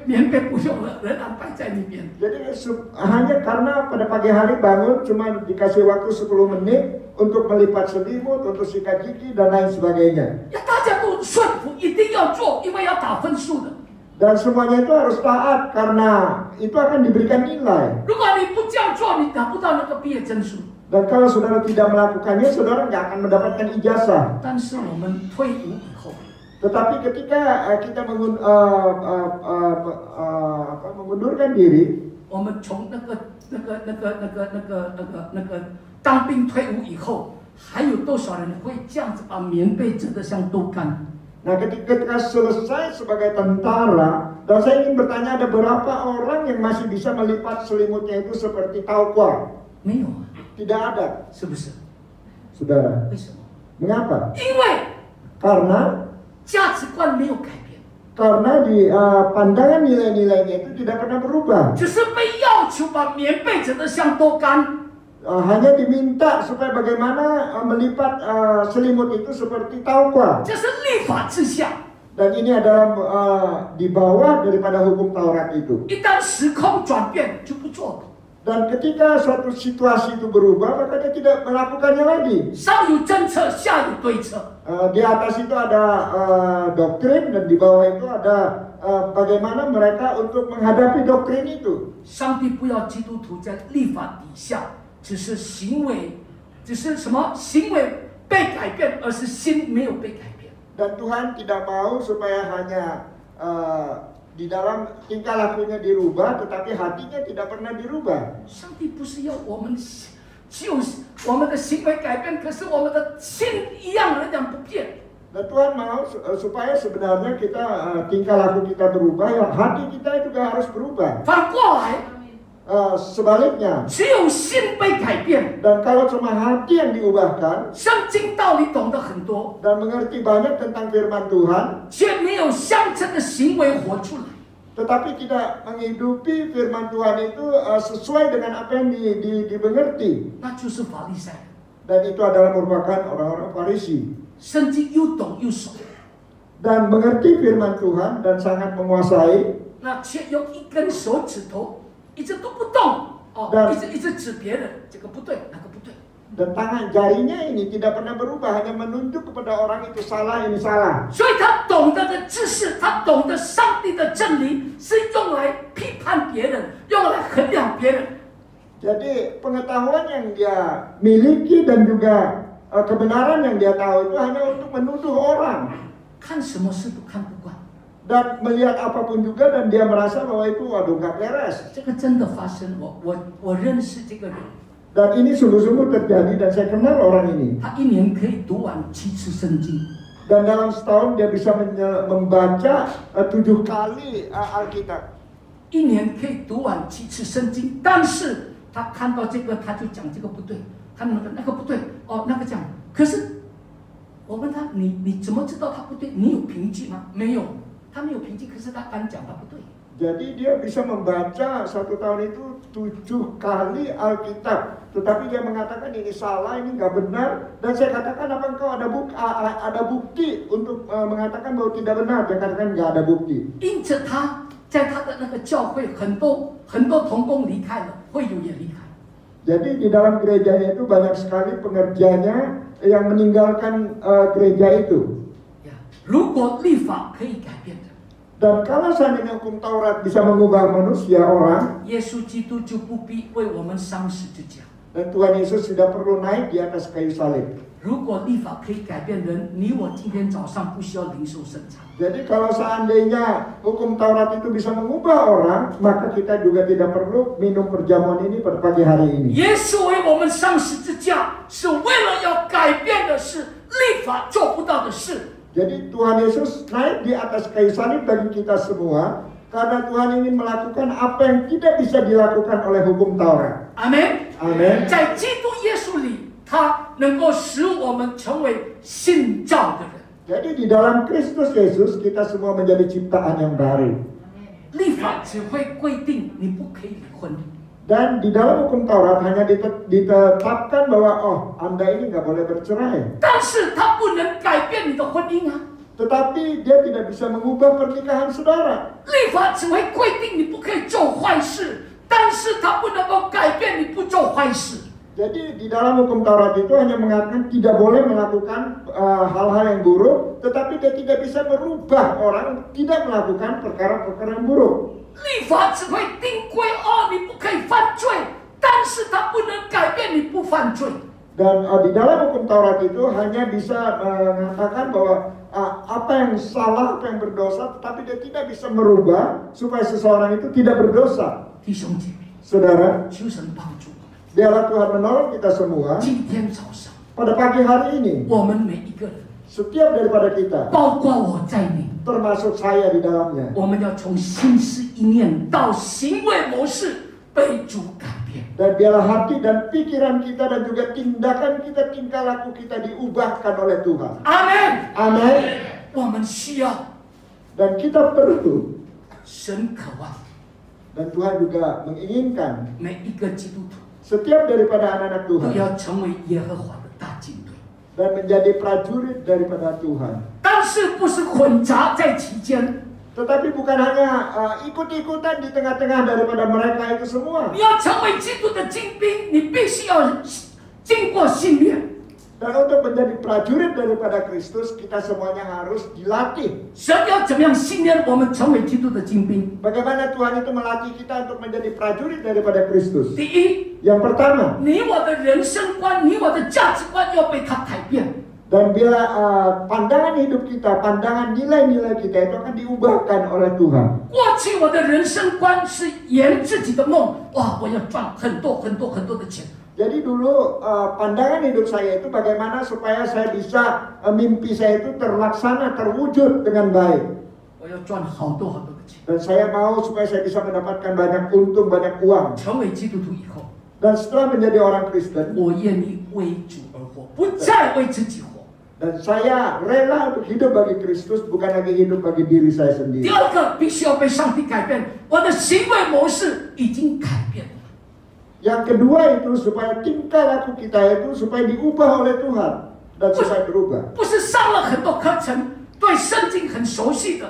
S1: 棉被不用了，仍然摆在那边。
S2: Jadi hanya karena pada pagi hari bangun cuma dikasih waktu 10 menit untuk melipat selimut, untuk sikat gigi dan lain sebagainya.
S1: 要大家都顺服，一定要做，因为要打分数的。
S2: Dan semuanya itu harus taat karena itu akan diberikan nilai.
S1: 如果你不这样做，你拿不到那个毕业证书。
S2: Dan kalau saudara tidak melakukannya, saudara nggak akan mendapatkan ijazah.
S1: 但是我们退伍以后，
S2: Tetapi ketika kita mengundurkan diri,
S1: 我们从那个当兵退伍以后，还有多少人会这样子把棉被折得像豆干？
S2: nah ketika selesai sebagai tentara, dan saya ingin bertanya ada berapa orang yang masih bisa melipat selimutnya itu seperti tahu kuah?
S1: 没有啊，
S2: Tidak ada,
S1: 是不是？
S2: saudara.
S1: 为什么？
S2: Mengapa?
S1: 因为
S2: Karena
S1: 价值观没有改变，
S2: karena di pandangan nilai-nilainya itu tidak pernah berubah.
S1: 只是被要求把棉被折得像豆干。
S2: Hanya diminta supaya bagaimana melipat selimut itu seperti tahu kuah.
S1: 这是立法之下。
S2: Dan ini adalah di bawah daripada hukum Taurat itu.
S1: 一旦时空转变，就不做了。
S2: Dan ketika suatu situasi itu berubah, maka dia tidak melakukannya lagi.
S1: 上有政策，下有对策。
S2: Di atas itu ada doktrin dan di bawah itu ada bagaimana mereka untuk menghadapi doktrin itu.
S1: 上帝不要基督徒在立法底下，只是行为，只是什么行为被改变，而是心没有被改变。
S2: Dan Tuhan tidak mau supaya hanya di dalam tingkah lakunya dirubah, tetapi hatinya tidak pernah dirubah.
S1: 上帝不是要我们就是我们的行为改变，可是我们的心一样仍然不变。
S2: Dan Tuhan mau supaya sebenarnya kita tingkah laku kita berubah, ya hati kita juga harus berubah.
S1: 反过来，
S2: Sebaliknya,
S1: 只有心被改变，
S2: dan kalau cuma hati yang diubahkan
S1: 圣经道理懂得很多，
S2: dan mengerti banyak tentang firman Tuhan,
S1: 却没有相称的行为活出来，
S2: tetapi tidak menghidupi firman Tuhan itu sesuai dengan apa yang dimengerti,
S1: 那就是法利赛人。
S2: dan itu adalah merupakan orang-orang Farisi.
S1: 圣经又懂又熟，
S2: Dan mengerti firman Tuhan dan sangat menguasai,
S1: 那却用一根手指头一直都不动，一直指别人，这个不对，那个不对。
S2: dan tangan jarinya ini tidak pernah berubah, hanya menunjuk kepada orang itu salah, ini salah.
S1: 所以他懂得的知识，他懂得上帝的真理，是用来批判别人，用来衡量别人。
S2: Jadi pengetahuan yang dia miliki dan juga kebenaran yang dia tahu itu hanya untuk menuduh orang.
S1: 看什么事都看不惯，
S2: Dan melihat apapun juga dan dia merasa bahwa itu waduh nggak beres.
S1: 这个真的发生。我认识这个人，
S2: Dan ini sungguh-sungguh terjadi dan saya kenal orang ini.
S1: 他一年可以读完7次圣经，
S2: Dan dalam setahun dia bisa membaca 7 kali Alkitab.
S1: 一年可以读完7次圣经，但是他看到这个他就讲这个不对，看到那个不对，那个讲，可是我问他你怎么知道他不对？你有凭据吗？没有，他没有凭据，可是他敢讲他不对。
S2: Jadi dia bisa membaca 1 tahun itu 7 kali Alkitab, tetapi dia mengatakan ini salah, ini nggak benar. Dan saya katakan apa engkau ada bukti untuk mengatakan bahwa tidak benar? Dia katakan nggak ada bukti.
S1: 因着他在他的那个教会，很多同工离开了，会友也离开。
S2: Jadi di dalam gerejanya itu banyak sekali pengerjanya yang meninggalkan gereja itu.
S1: 如果立法可以改变的，
S2: Dan kalau seandainya hukum Taurat bisa mengubah manusia orang,
S1: 耶稣基督就不必为我们伤十字架。
S2: Dan Tuhan Yesus tidak perlu naik di atas kayu salib.
S1: 如果律法可以改变人，你我今天早上不需要领受圣餐。
S2: Jadi kalau seandainya hukum Taurat itu bisa mengubah orang, maka kita juga tidak perlu minum perjamuan ini pada pagi hari ini.
S1: 耶稣为我们上十字架，是为了要改变的是律法做不到的事。
S2: Jadi Tuhan Yesus naik di atas kayu salib bagi kita semua, karena Tuhan ingin melakukan apa yang tidak bisa dilakukan oleh hukum Taurat.
S1: 阿门。
S2: Amin.
S1: 在基督耶稣里，他能够使我们成为新造的人。
S2: Jadi di dalam Kristus Yesus kita semua menjadi ciptaan yang baru.
S1: 律法只会规定你不可以离婚，
S2: Dan di dalam hukum Taurat hanya ditetapkan bahwa oh Anda ini nggak boleh bercerai.
S1: 但是它不能改变你的婚姻啊。
S2: Tetapi dia tidak bisa mengubah pernikahan saudara.
S1: 律法只会规定你不可以做坏事，但是它不能够改变你不做坏事。
S2: Jadi di dalam hukum Taurat itu hanya mengatakan tidak boleh melakukan hal-hal yang buruk, tetapi dia tidak bisa merubah orang tidak melakukan perkara-perkara yang buruk.
S1: 律法只会定规哦，你不可以犯罪，但是它不能改变你不犯罪。
S2: Dan di dalam hukum Taurat itu hanya bisa mengatakan bahwa apa yang salah, apa yang berdosa, tetapi dia tidak bisa merubah supaya seseorang itu tidak berdosa.
S1: 弟兄姐妹，
S2: Saudara,
S1: 求神帮助我们。
S2: biarlah Tuhan menolong kita semua
S1: 今天早上，
S2: pada pagi hari ini.
S1: 我们每一个人，
S2: Setiap daripada kita,
S1: 包括我在内，
S2: termasuk saya di dalamnya.
S1: 我们要从心思意念到行为模式被主改变。
S2: Dan biarlah hati dan pikiran kita dan juga tindakan kita, tingkah laku kita diubahkan oleh Tuhan.
S1: 阿门。
S2: Amin.
S1: 我们需要
S2: Dan kita perlu,
S1: 神渴望
S2: dan Tuhan juga menginginkan
S1: 每一个基督徒
S2: setiap daripada anak-anak
S1: 都
S2: Tuhan
S1: 要成为耶和华的大军队，
S2: dan menjadi prajurit daripada Tuhan.
S1: 但是不是混杂在其间。
S2: Tetapi bukan hanya ikut-ikutan di tengah-tengah daripada mereka itu semua.
S1: 你要成为基督的精兵，你必须要经过训练。
S2: Dan untuk menjadi prajurit daripada Kristus, kita semuanya harus dilatih.
S1: 神要怎么样训练我们成为基督的精兵？
S2: Bagaimana Tuhan itu melatih kita untuk menjadi prajurit daripada Kristus?
S1: 第一，
S2: Yang pertama,
S1: 你我的人生观、你我的价值观要被他改变。
S2: dan bila pandangan hidup kita, pandangan nilai-nilai kita itu akan diubahkan oleh Tuhan.
S1: 过去我的人生观是圆自己的梦，哇，我要赚很多的钱。
S2: Jadi dulu pandangan hidup saya itu bagaimana supaya saya bisa mimpi saya itu terlaksana, terwujud dengan baik.
S1: 我要赚好多的钱。
S2: Dan saya mau supaya saya bisa mendapatkan banyak untung, banyak uang.
S1: 成为基督徒以后，
S2: Dan setelah menjadi orang Kristen,
S1: 我愿意为主而活，不再为自己活。
S2: dan saya rela untuk hidup bagi Kristus, bukan lagi hidup bagi diri saya
S1: 第
S2: sendiri.
S1: 二个，必须要被上帝改变，我的行为模式已经改变了。
S2: Yang kedua itu supaya tingkah laku kita itu supaya diubah oleh Tuhan dan supaya berubah.
S1: 不是上了很多课程，对圣经很熟悉的，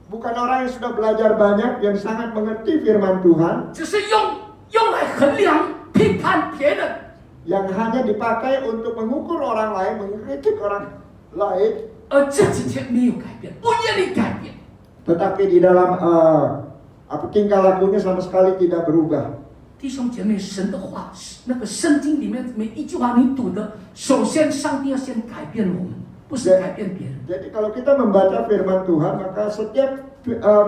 S2: Bukan orang yang sudah belajar banyak, yang sangat mengerti firman Tuhan,
S1: 只是用来衡量、批判别人。
S2: yang hanya dipakai untuk mengukur orang lain, mengkritik orang lain,
S1: 而自己却没有改变，不愿意改变。
S2: tetapi di dalam tingkah lakunya sama sekali tidak berubah.
S1: 弟兄姐妹，神的话，那个圣经里面每一句话你读的，首先上帝要先改变我们，不是改变别人。
S2: Jadi kalau kita membaca firman Tuhan, maka setiap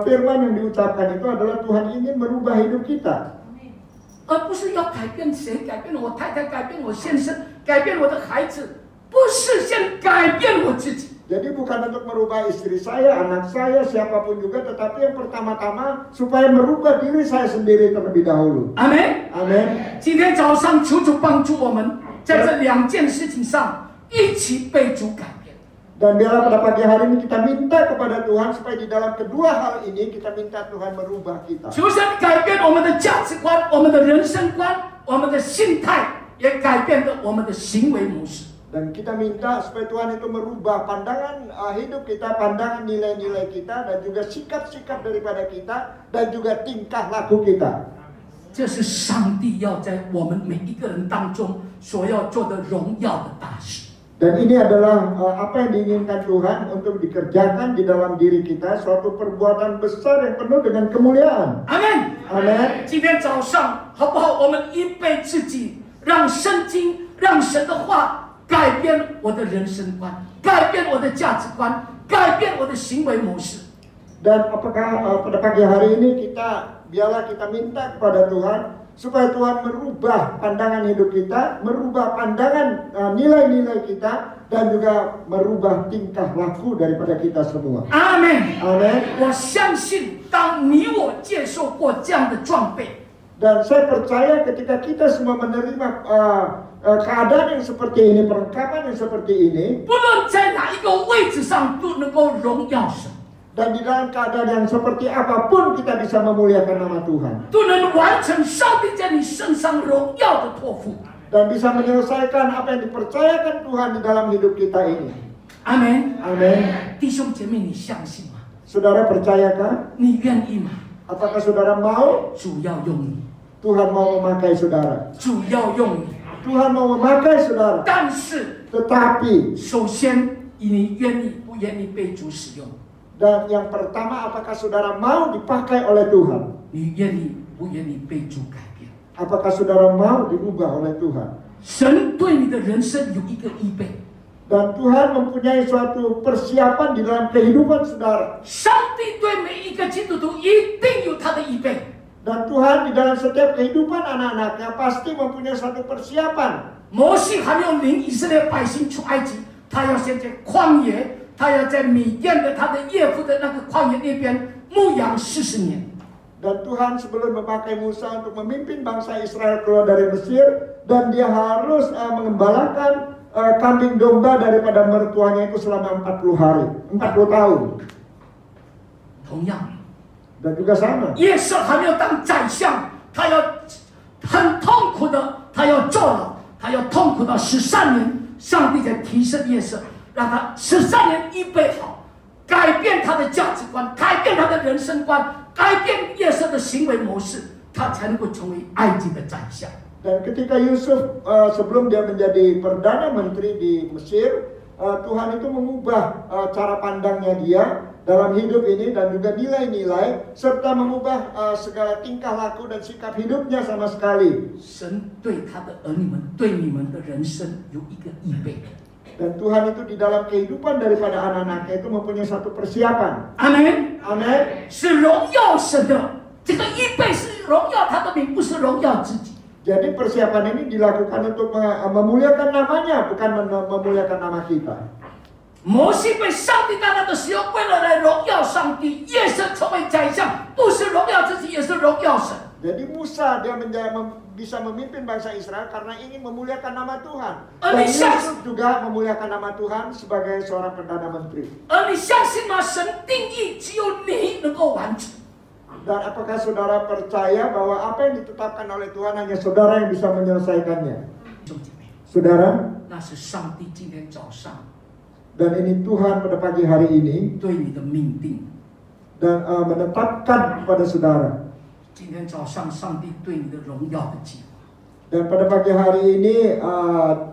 S2: firman yang diucapkan itu adalah Tuhan ingin merubah hidup kita.
S1: 而不是要改变谁，改变我太太，改变我先生，改变我的孩子，不是先改变我自己。
S2: Jadi bukan untuk merubah istri saya, anak saya, siapapun juga, tetapi yang pertama-tama supaya merubah diri saya sendiri terlebih dahulu.
S1: 阿门。
S2: Amin.
S1: 今天早上求主帮助我们，在这两件事情上一起被主改变。
S2: Dan biarlah pada pagi hari ini kita minta kepada Tuhan supaya di dalam kedua hal ini kita minta Tuhan merubah kita.
S1: 求神改变我们的价值观、我们的人生观、我们的心态，也改变了我们的行为模式。
S2: Dan kita minta supaya Tuhan itu merubah pandangan hidup kita, pandangan nilai-nilai kita, dan juga sikap-sikap daripada kita, dan juga tingkah laku kita.
S1: 这是上帝要在我们每一个人当中所要做的荣耀的大事。
S2: Dan ini adalah apa yang diinginkan Tuhan untuk dikerjakan di dalam diri kita, suatu perbuatan besar yang penuh dengan kemuliaan.
S1: 阿门。
S2: Amin.
S1: 今天早上好不好？我们预备自己，让圣经、让神的话改变我的人生观，改变我的价值观，改变我的行为模式。
S2: Dan apakah pada pagi hari ini biarlah kita minta kepada Tuhan supaya Tuhan merubah pandangan hidup kita, merubah pandangan nilai-nilai kita, dan juga merubah tingkah laku daripada kita semua.
S1: Amin.
S2: Amin.
S1: 我相信，当你我接受过这样的装备，
S2: Dan saya percaya ketika kita semua menerima keadaan yang seperti ini, perlengkapan yang seperti ini,
S1: 不论在哪一个位置上，都能够荣耀神，
S2: dan di dalam keadaan yang seperti apapun kita bisa memuliakan nama Tuhan,
S1: 都能完成上帝在你身上荣耀的托付。
S2: dan bisa menyelesaikan apa yang dipercayakan Tuhan di dalam hidup kita ini.
S1: 阿门。
S2: Amin.
S1: 弟兄姐妹，你相信吗？
S2: Saudara percayakah?
S1: 你愿意吗？
S2: Apakah saudara mau?
S1: 主要用你，
S2: Tuhan mau memakai saudara.
S1: 主要用你。
S2: Tuhan mau memakai saudara.
S1: 但是，
S2: Tetapi,
S1: 首先你愿意不愿意被主使用？
S2: dan yang pertama, apakah saudara mau dipakai oleh Tuhan?
S1: 你愿意不愿意被主改变？
S2: Apakah saudara mau dirubah oleh Tuhan?
S1: 神对你的人生有一个预备，
S2: Dan Tuhan mempunyai suatu persiapan di dalam kehidupan saudara.
S1: 上帝对每一个基督徒一定有他的预备。
S2: Dan Tuhan di dalam setiap kehidupan anak-anaknya pasti mempunyai suatu persiapan.
S1: 摩西还没有领以色列百姓出埃及，他要先在旷野，他要在米甸的他的岳父的那个旷野那边牧羊40年。
S2: Dan Tuhan sebelum memakai Musa untuk memimpin bangsa Israel keluar dari Mesir, dan dia harus mengembalakan kambing domba daripada mertuanya itu selama 40 hari, 40 tahun.
S1: 同样，
S2: Dan juga sama.
S1: 耶稣还没有当宰相，他要很痛苦的，他要坐牢，他要痛苦到13年。上帝才提升耶稣，让他13年预备好，改变他的价值观，改变他的人生观。 改变耶稣的行为模式，他才能够成为埃及的宰相。
S2: Dan ketika Yusuf sebelum dia menjadi perdana menteri di Mesir, Tuhan itu mengubah cara pandangnya dia dalam hidup ini dan juga nilai-nilai serta mengubah segala tingkah laku dan sikap hidupnya sama sekali.
S1: 神对他的儿女们，对你们的人生有一个预备。
S2: Dan Tuhan itu di dalam kehidupan daripada anak-anaknya itu mempunyai satu persiapan.
S1: 阿门。
S2: Amin.
S1: 是荣耀神的，这个预备是荣耀他的名，不是荣耀自己。
S2: Jadi persiapan ini dilakukan untuk memuliakan namanya, bukan memuliakan nama kita.
S1: 摩西被上帝大大的使用，为了来荣耀上帝。耶稣成为宰相，不是荣耀自己，也是荣耀神。
S2: Jadi Musa dia bisa memimpin bangsa Israel karena ingin memuliakan nama Tuhan. Dan
S1: Amin.
S2: Yusuf juga memuliakan nama Tuhan sebagai seorang perdana menteri.
S1: 而你相信吗？神定义只有你能够完成。
S2: Dan apakah saudara percaya bahwa apa yang ditetapkan oleh Tuhan hanya saudara yang bisa menyelesaikannya?
S1: 兄姐妹，
S2: Saudara,
S1: 那是上帝今天早上
S2: dan ini Tuhan pada pagi hari ini
S1: 对你的命定。
S2: dan menetapkan kepada saudara.
S1: 今天早上上帝对你的荣耀的计划。
S2: Dan pada pagi hari ini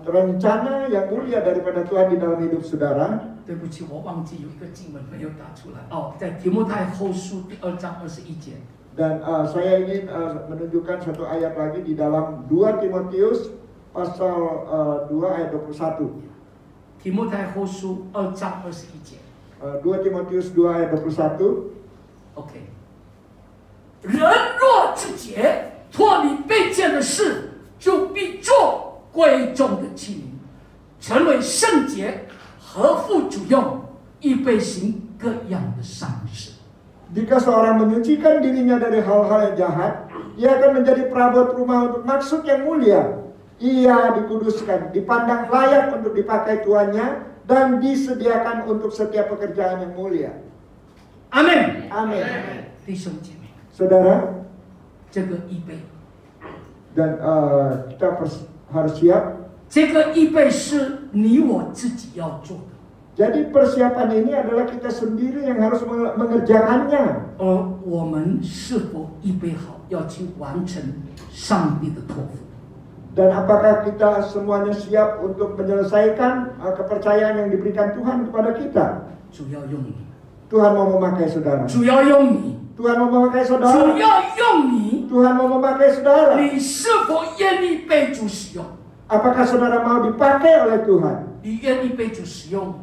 S2: rencana yang mulia daripada Tuhan di dalam hidup saudara.
S1: 对不起，我忘记有一个经文没有打出来。哦，在提摩太后书第2章21节。
S2: Dan saya ingin menunjukkan satu ayat lagi di dalam 2 Timotius pasal 2 ayat 21.
S1: 提摩太后书2章21节。
S2: 2 Timotius 2 ayat 21.
S1: OK。人若自洁，脱离卑贱的事，就必做贵重的器皿，成为圣洁，合乎主用，预备行各样的善事。
S2: Jika seorang menyucikan dirinya dari hal-hal yang jahat, ia akan menjadi perabot rumah untuk maksud yang mulia. Ia dikuduskan, dipandang layak untuk dipakai tuannya, dan disediakan untuk setiap pekerjaan yang mulia.
S1: 阿门。
S2: Amin.
S1: 弟兄姐妹，
S2: Saudara,
S1: 这个预备，
S2: dan kita harus siap.
S1: 这个预备是你我自己要做的。
S2: Jadi persiapan ini adalah kita sendiri yang harus mengerjakannya.
S1: 而我们是否预备好要去完成上帝的托付？
S2: Dan apakah kita semuanya siap untuk menyelesaikan kepercayaan yang diberikan Tuhan kepada kita?
S1: 主要用你，
S2: Tuhan mau memakai saudara.
S1: 主要用你，
S2: Tuhan mau memakai
S1: 主
S2: saudara.
S1: 要用你，
S2: Tuhan mau memakai saudara.
S1: 你是否愿意被主使用？
S2: Apakah saudara mau dipakai oleh Tuhan?
S1: 你愿意被主使用？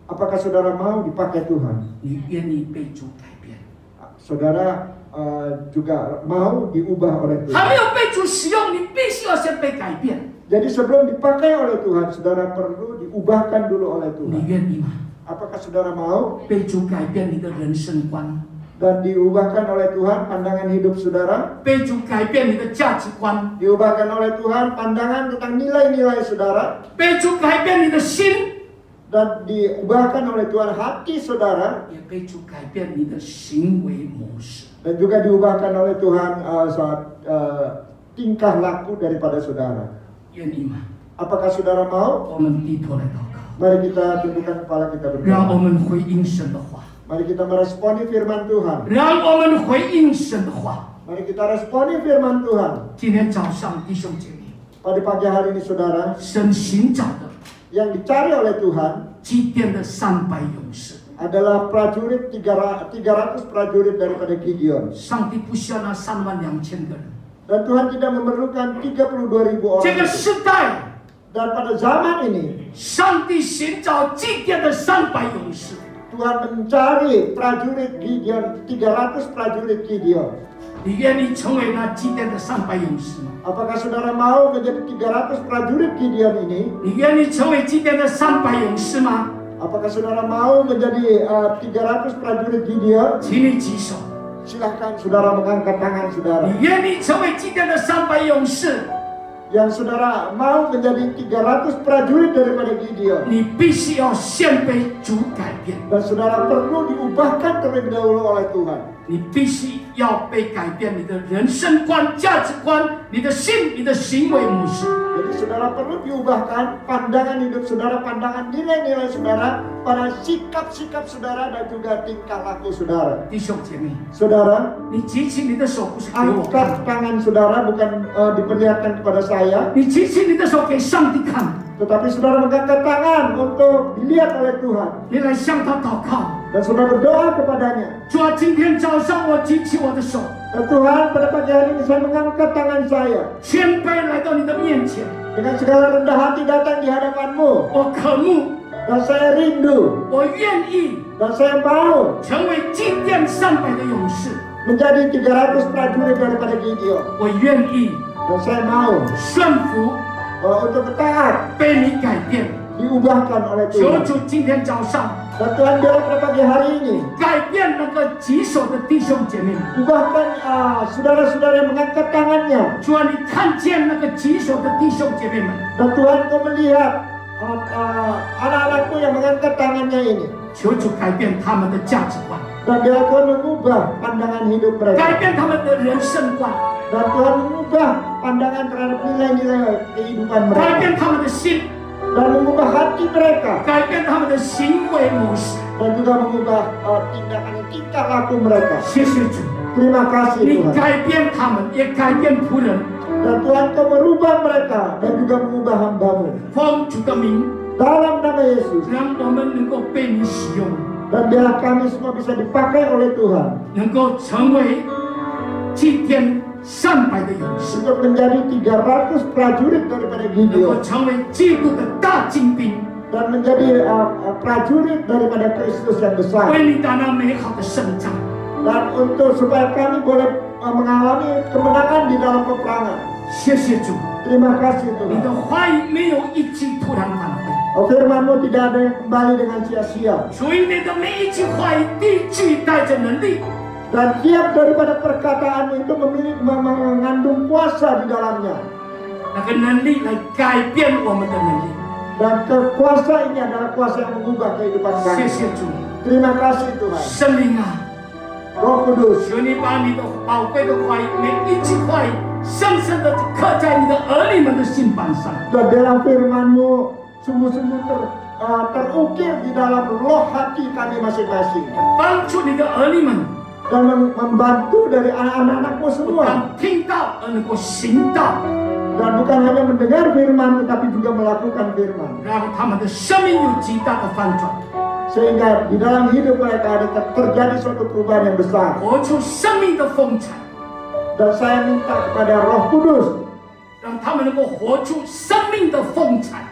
S2: Apakah saudara mau dipakai Tuhan?
S1: 你愿意被主改变？
S2: Saudara juga mau diubah oleh
S1: 还
S2: Tuhan.
S1: 没有被主使用，你必须要先被改变。
S2: Jadi sebelum dipakai oleh Tuhan, saudara perlu diubahkan dulu oleh
S1: 你
S2: Tuhan.
S1: 愿意吗？
S2: Apakah saudara mau
S1: 被主改变你的人生观，
S2: dan diubahkan oleh Tuhan pandangan hidup saudara?
S1: 被主改变你的价值观，
S2: Diubahkan oleh Tuhan pandangan tentang nilai-nilai saudara?
S1: 被主改变你的心，
S2: Dan diubahkan oleh Tuhan hati saudara?
S1: 也被主改变你的行为模式。
S2: Dan juga diubahkan oleh Tuhan tingkah laku daripada saudara.
S1: 愿意吗？
S2: Apakah saudara mau?
S1: 我们低头来祷告，
S2: Mari kita tundukkan kepala kita
S1: 让我
S2: berdoa.
S1: 们回应神的话，
S2: Mari kita meresponi firman Tuhan.
S1: 让我们回应神的话。
S2: Mari kita responi firman Tuhan.
S1: 今天早上，弟兄姐妹，
S2: Pada pagi hari ini saudara,
S1: 神寻找的
S2: yang dicari oleh Tuhan
S1: 基甸的300勇士，
S2: adalah prajurit 300 prajurit daripada Gideon.
S1: 上帝不需要那32000个人。
S2: Dan Tuhan tidak memerlukan 32.000 orang
S1: 这个
S2: itu.
S1: 时代，
S2: Dan pada zaman ini
S1: 上帝寻找基甸的300勇士。
S2: Tuhan mencari prajurit Gideon, 300 prajurit Gideon.
S1: 你愿意成为那基甸的300勇士吗？
S2: Apakah saudara mau menjadi 300 prajurit Gideon ini?
S1: 你愿意成为基甸的300勇士吗？
S2: Apakah saudara mau menjadi 300 prajurit Gideon?
S1: 请你举手。
S2: Silahkan saudara mengangkat tangan saudara.
S1: 你愿意成为基甸的300勇士？
S2: Yang saudara mau menjadi 300 prajurit daripada Gideon.
S1: 你必须要先被主改变，
S2: Dan saudara perlu diubahkan terlebih dahulu oleh Tuhan.
S1: 你必须要被改变你的人生观、价值观、你的心、你的行为模式。
S2: Jadi saudara perlu diubahkan pandangan hidup saudara, pandangan nilai-nilai saudara, pada sikap-sikap saudara dan juga tingkah laku saudara.
S1: 弟兄姐妹，
S2: Saudara,
S1: 你举起你的手不是给我看，
S2: angkat tangan saudara bukan diperlihatkan kepada saya,
S1: 你举起你的手给上帝看，
S2: tetapi saudara mengangkat tangan untuk dilihat oleh Tuhan.
S1: 你来向他祷告。
S2: Dan saudara berdoa kepadanya.
S1: 主啊，今天早上我举起我的手，
S2: Dan Tuhan, pada pagi hari ini saya mengangkat tangan saya.
S1: 谦卑来到你的面前，
S2: Dengan segala rendah hati datang di hadapanmu.
S1: 我渴慕，
S2: Dan saya rindu.
S1: 我愿意
S2: Dan saya mau
S1: 成为基甸300的勇士，
S2: menjadi 300 prajurit daripada Gideon.
S1: 我愿意
S2: Dan saya mau
S1: 顺服，
S2: untuk taat
S1: 被你改变。
S2: diubahkan oleh
S1: 求
S2: Tuhan.
S1: 主今天早上
S2: Dan Tuhan bilang pada pagi hari ini,
S1: 改变那个棘手的弟兄姐妹们。
S2: ubahkan saudara-saudara yang mengangkat tangannya.
S1: 主啊，你看见那个棘手的弟兄姐妹们，
S2: Dan Tuhan kau melihat anak-anakku yang mengangkat tangannya ini.
S1: 求主改变他们的价值观，
S2: Dan biar Tuhan mengubah pandangan hidup
S1: 改
S2: mereka.
S1: 变他们的人生观，
S2: Dan Tuhan mengubah pandangan terhadap nilai-nilai kehidupan
S1: 改
S2: mereka.
S1: 变他们的心，
S2: Dan mengubah hati mereka.
S1: 改变他们的行为模式。
S2: Dan juga mengubah tindakan tingkah laku mereka.
S1: 谢谢主，
S2: Terima kasih
S1: 你
S2: Tuhan.
S1: 改变他们，也改变仆人。
S2: Dan Tuhan kau merubah mereka dan juga mengubah hambamu.
S1: 奉主的名，
S2: Dalam nama Yesus.
S1: 让我们能够被你使用，
S2: Dan biarlah kami semua bisa dipakai oleh Tuhan.
S1: 能够成为基甸300的勇士，
S2: Untuk menjadi 300 prajurit daripada
S1: 能够
S2: Gideon.
S1: 成为基督的大精兵，
S2: Dan menjadi prajurit daripada Kristus yang besar.
S1: 为你打那美好的胜仗。
S2: Dan untuk supaya kami boleh mengalami kemenangan di dalam peperangan.
S1: 谢谢主，
S2: Terima kasih
S1: 你的
S2: Tuhan.
S1: 话语没有一句突然返回，
S2: Firman-Mu tidak ada yang kembali dengan sia-sia.
S1: 所以你的每一句话语第一句带着能力，
S2: Dan tiap daripada perkataan-Mu itu mengandung kuasa di dalamnya.
S1: 那个能力来改变我们的能力。
S2: Dan kuasa ini adalah kuasa yang mengubah kehidupan
S1: 谢
S2: kami.
S1: 谢主，
S2: Terima kasih Tuhan.
S1: 圣灵啊，
S2: Roh Kudus,
S1: 求你把你的宝贵的话语，每一句话语，深深的刻在你的儿女们的心板上。
S2: dan dalam firman-Mu sungguh-sungguh terukir di dalam roh hati kami masing-masing.
S1: 帮助你的儿女们，
S2: Dan membantu dari anak-anak-Mu
S1: 不
S2: semua.
S1: 但听到而能够行道，
S2: Dan bukan hanya mendengar firman, tetapi juga melakukan firman.
S1: 让他们的生命有极大的翻转。
S2: sehingga di dalam hidup mereka ada terjadi suatu perubahan yang besar.
S1: 活出生命的风采，
S2: Dan saya minta kepada Roh Kudus,
S1: 让他们能够活出生命的风采。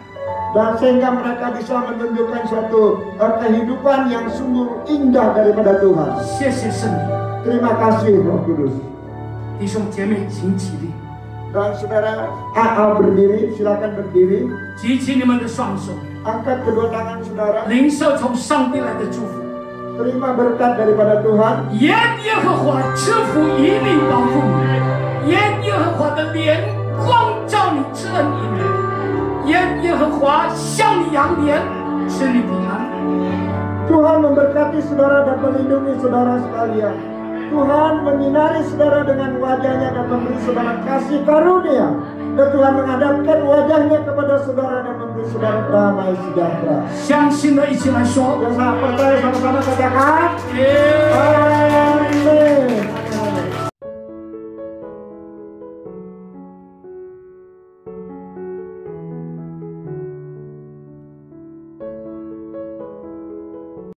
S2: dan sehingga mereka bisa menunjukkan suatu kehidupan yang sungguh indah daripada Tuhan.
S1: 谢谢圣灵，
S2: Terima kasih Roh Kudus.
S1: 弟兄姐妹，请起立，
S2: Dan saudara AA berdiri, silakan berdiri.
S1: 举起你们的双手，
S2: Angkat kedua tangan saudara.
S1: 领受从上帝来的祝福。
S2: Terima berkat daripada Tuhan.
S1: 愿耶和华赐福以利保护你，愿耶和华的脸光照你，赐恩于你，愿耶和华向你扬脸，赐你平安。
S2: Tuhan memberkati saudara dan melindungi saudara sekalian. Tuhan menyinari saudara dengan wajahnya dan memberi saudara kasih karunia. Dan Tuhan menghadapkan wajahnya kepada saudara dan memberi saudara damai sejahtera.
S1: 相信的一起来说，
S2: Dan saya percaya sama-sama katakan,
S1: 耶
S2: Amin.